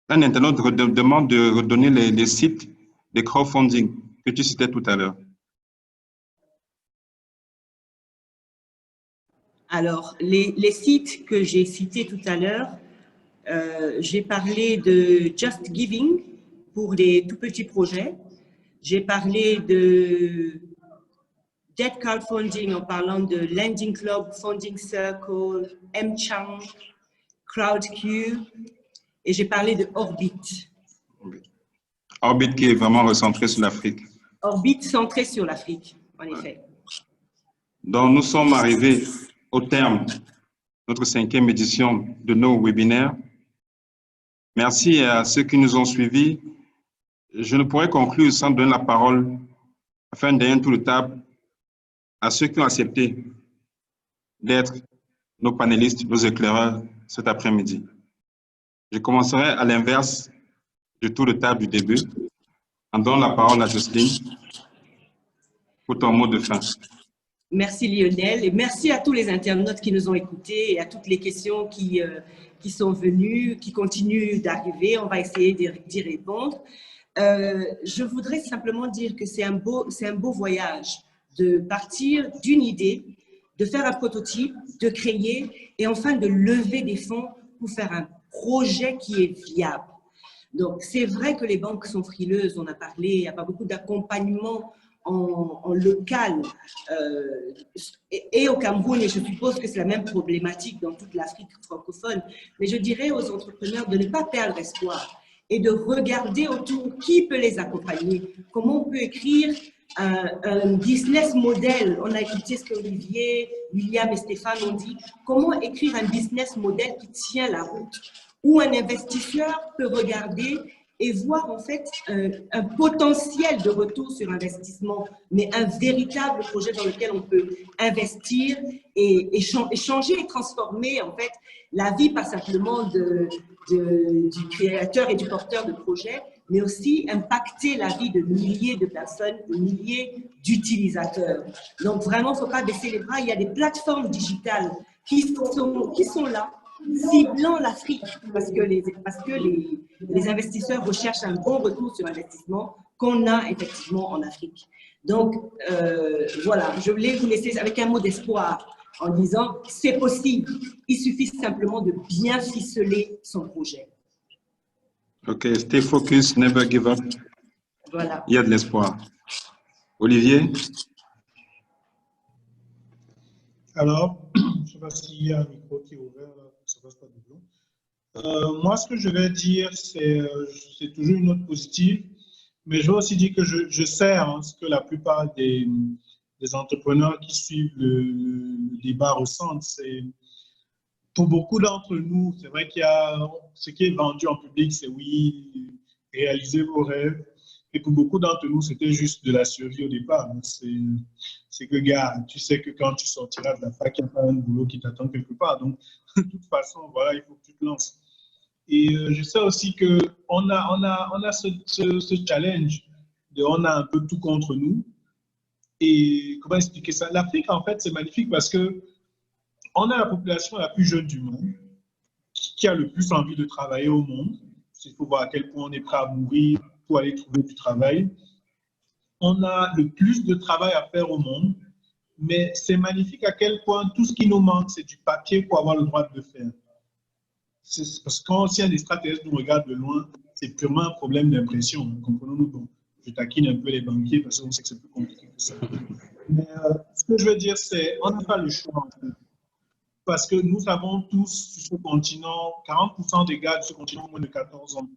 un internaute demande de redonner les sites de crowdfunding que tu citais tout à l'heure. Alors, les sites que j'ai cités tout à l'heure, j'ai parlé de Just Giving pour les tout petits projets. J'ai parlé de Debt Crowdfunding en parlant de Lending Club, Funding Circle, Mchang, CrowdQ, et j'ai parlé de Orbit. Orbit qui est vraiment recentré sur l'Afrique. Orbit centré sur l'Afrique, en effet. Donc, nous sommes arrivés au terme de notre 5e édition de nos webinaires. Merci à ceux qui nous ont suivis. Je ne pourrais conclure sans donner la parole, afin d'aller un tour de table, à ceux qui ont accepté d'être nos panélistes, nos éclaireurs cet après-midi. Je commencerai à l'inverse du tour de table du début, en donnant la parole à Jocelyne pour ton mot de fin. Merci Lionel et merci à tous les internautes qui nous ont écoutés et à toutes les questions qui sont venues, qui continuent d'arriver. On va essayer d'y répondre. Je voudrais simplement dire que c'est un beau voyage de partir d'une idée, de faire un prototype, de créer et enfin de lever des fonds pour faire un projet qui est viable. Donc, c'est vrai que les banques sont frileuses, on a parlé, il n'y a pas beaucoup d'accompagnement en local et au Cameroun, et je suppose que c'est la même problématique dans toute l'Afrique francophone. Mais je dirais aux entrepreneurs de ne pas perdre espoir et de regarder autour qui peut les accompagner, comment on peut écrire un business model. On a écouté ce que Olivier, William et Stéphane ont dit. Comment écrire un business model qui tient la route, où un investisseur peut regarder et voir en fait un potentiel de retour sur investissement, mais un véritable projet dans lequel on peut investir et changer et transformer en fait la vie, pas simplement du créateur et du porteur de projet, mais aussi impacter la vie de milliers de personnes, de milliers d'utilisateurs. Donc vraiment, il ne faut pas baisser les bras. Il y a des plateformes digitales qui sont là, ciblant l'Afrique, parce que les investisseurs recherchent un bon retour sur investissement qu'on a effectivement en Afrique. Donc, voilà, je voulais vous laisser avec un mot d'espoir en disant « c'est possible ». Il suffit simplement de bien ficeler son projet. OK, stay focused, never give up. Voilà. Il y a de l'espoir. Olivier? Alors, je ne sais pas s'il y a un micro qui est ouvert, là, ça ne passe pas de doublon. Moi, ce que je vais dire, c'est toujours une note positive, mais je vais aussi dire que je sais ce que la plupart des entrepreneurs qui suivent le débat ressentent. Pour beaucoup d'entre nous, c'est vrai qu'il y a ce qui est vendu en public, c'est oui, réalisez vos rêves. Et pour beaucoup d'entre nous, c'était juste de la survie au départ. C'est que, gars, tu sais que quand tu sortiras de la fac, il y a pas un boulot qui t'attend quelque part. Donc, de toute façon, voilà, il faut que tu te lances. Et je sais aussi qu'on a ce challenge on a un peu tout contre nous. Et comment expliquer ça? L'Afrique, en fait, c'est magnifique parce que on a la population la plus jeune du monde, qui a le plus envie de travailler au monde. Il faut voir à quel point on est prêt à mourir pour aller trouver du travail. On a le plus de travail à faire au monde, mais c'est magnifique à quel point tout ce qui nous manque, c'est du papier pour avoir le droit de le faire. Parce que quand si un extraterrestre nous regarde de loin, c'est purement un problème d'impression. Comprenons-nous. Bon, je taquine un peu les banquiers parce qu'on sait que c'est plus compliqué que ça. Mais ce que je veux dire, c'est qu'on n'a pas le choix en fait. Parce que nous avons tous sur ce continent, 40% des gars de ce continent ont moins de 14 ans.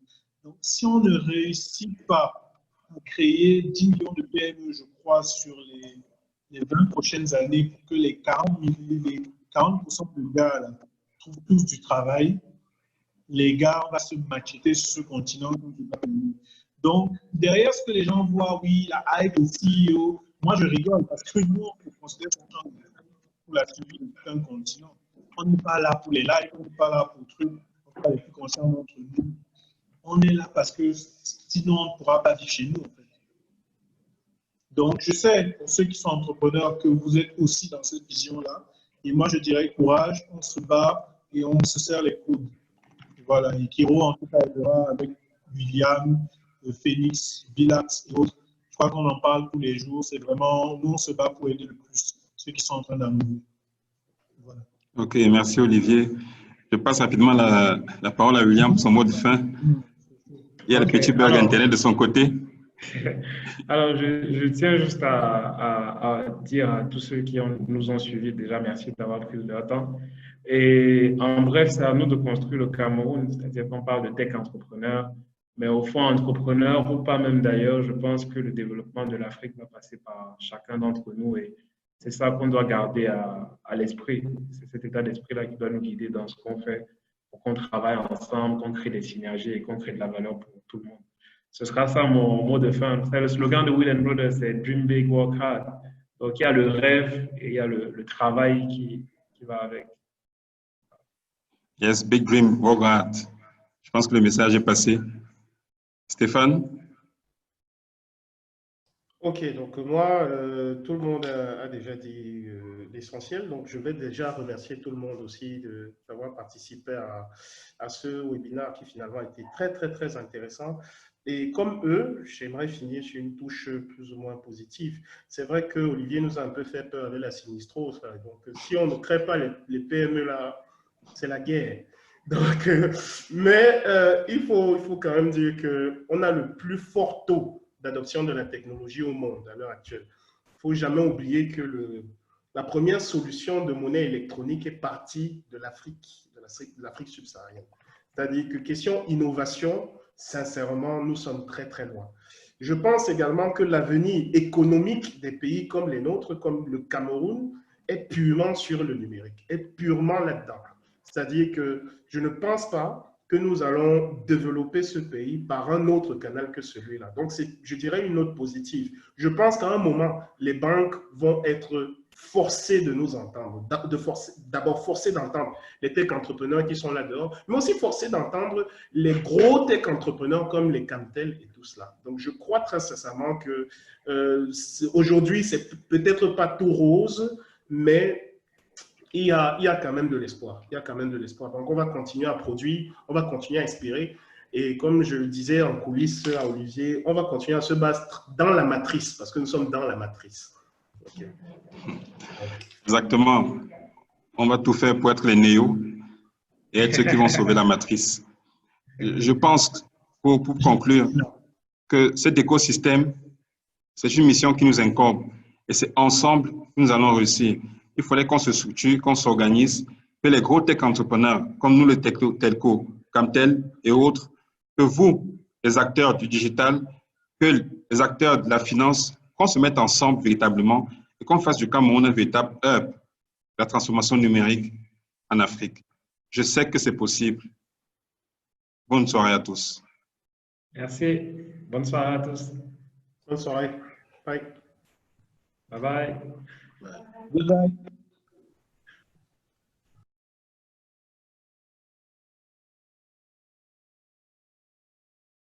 Donc, si on ne réussit pas à créer 10 millions de PME, je crois, sur les 20 prochaines années, pour que les 40% de gars là, trouvent tous du travail, les gars, on va se macheter sur ce continent. Donc, derrière ce que les gens voient, oui, la hype, le CEO, moi je rigole parce que nous, on considère qu'on pour la survie d'un continent. On n'est pas là pour les likes, on n'est pas là pour trucs, on n'est pas les plus conscients d'entre nous. On est là parce que sinon on ne pourra pas vivre chez nous. En fait. Donc je sais, pour ceux qui sont entrepreneurs, que vous êtes aussi dans cette vision-là. Et moi je dirais courage, on se bat et on se serre les coudes. Voilà, et Kiro en tout cas aidera avec William, Phoenix, Villax et autres. Je crois qu'on en parle tous les jours. C'est vraiment, nous on se bat pour aider le plus ceux qui sont en train d'arriver. Voilà. Ok, merci Olivier. Je passe rapidement la parole à William pour son mot de fin. Il y a le petit bug Internet de son côté. Alors, je tiens juste à dire à tous ceux qui nous ont suivis, déjà merci d'avoir pris le temps. Et en bref, c'est à nous de construire le Cameroun, c'est-à-dire qu'on parle de tech entrepreneur, mais au fond, entrepreneur ou pas même d'ailleurs, je pense que le développement de l'Afrique va passer par chacun d'entre nous et c'est ça qu'on doit garder à l'esprit. C'est cet état d'esprit-là qui doit nous guider dans ce qu'on fait pour qu'on travaille ensemble, qu'on crée des synergies et qu'on crée de la valeur pour tout le monde. Ce sera ça mon mot de fin. Le slogan de Will & Brothers, c'est « Dream big, work hard ». Donc, il y a le rêve et il y a le travail qui va avec. Yes, big dream, work hard. Je pense que le message est passé. Stéphane? Ok, donc moi, tout le monde a déjà dit l'essentiel, donc je vais déjà remercier tout le monde aussi d'avoir participé à ce webinaire qui finalement a été très, très, très intéressant. Et comme eux, j'aimerais finir sur une touche plus ou moins positive. C'est vrai que Olivier nous a un peu fait peur avec la sinistrose. Donc, si on ne crée pas les PME là, c'est la guerre. Donc, mais il faut quand même dire qu'on a le plus fort taux d'adoption de la technologie au monde à l'heure actuelle. Il ne faut jamais oublier que la première solution de monnaie électronique est partie de l'Afrique subsaharienne. C'est-à-dire que question innovation, sincèrement, nous sommes très, très loin. Je pense également que l'avenir économique des pays comme les nôtres, comme le Cameroun, est purement sur le numérique, est purement là-dedans. C'est-à-dire que je ne pense pas que nous allons développer ce pays par un autre canal que celui-là. Donc, c'est, je dirais, une note positive. Je pense qu'à un moment, les banques vont être forcées de nous entendre, d'abord forcées d'entendre les tech entrepreneurs qui sont là dehors, mais aussi forcées d'entendre les gros tech entrepreneurs comme les Camtel et tout cela. Donc, je crois très sincèrement que aujourd'hui, c'est peut-être pas tout rose, mais il y a quand même de l'espoir. Il y a quand même de l'espoir. Donc, on va continuer à produire, on va continuer à inspirer. Et comme je le disais en coulisses à Olivier, on va continuer à se battre dans la matrice, parce que nous sommes dans la matrice. Okay. Exactement. On va tout faire pour être les néos et être ceux qui vont sauver la matrice. Je pense, pour conclure, que cet écosystème, c'est une mission qui nous incombe. Et c'est ensemble que nous allons réussir. Il fallait qu'on se structure, qu'on s'organise, que les gros tech entrepreneurs, comme nous, les telco, Camtel et autres, que vous, les acteurs du digital, que les acteurs de la finance, qu'on se mette ensemble véritablement et qu'on fasse du Cameroun un véritable hub de la transformation numérique en Afrique. Je sais que c'est possible. Bonne soirée à tous. Merci. Bonne soirée à tous. Bonne soirée. Bye. Bye bye. Goodbye.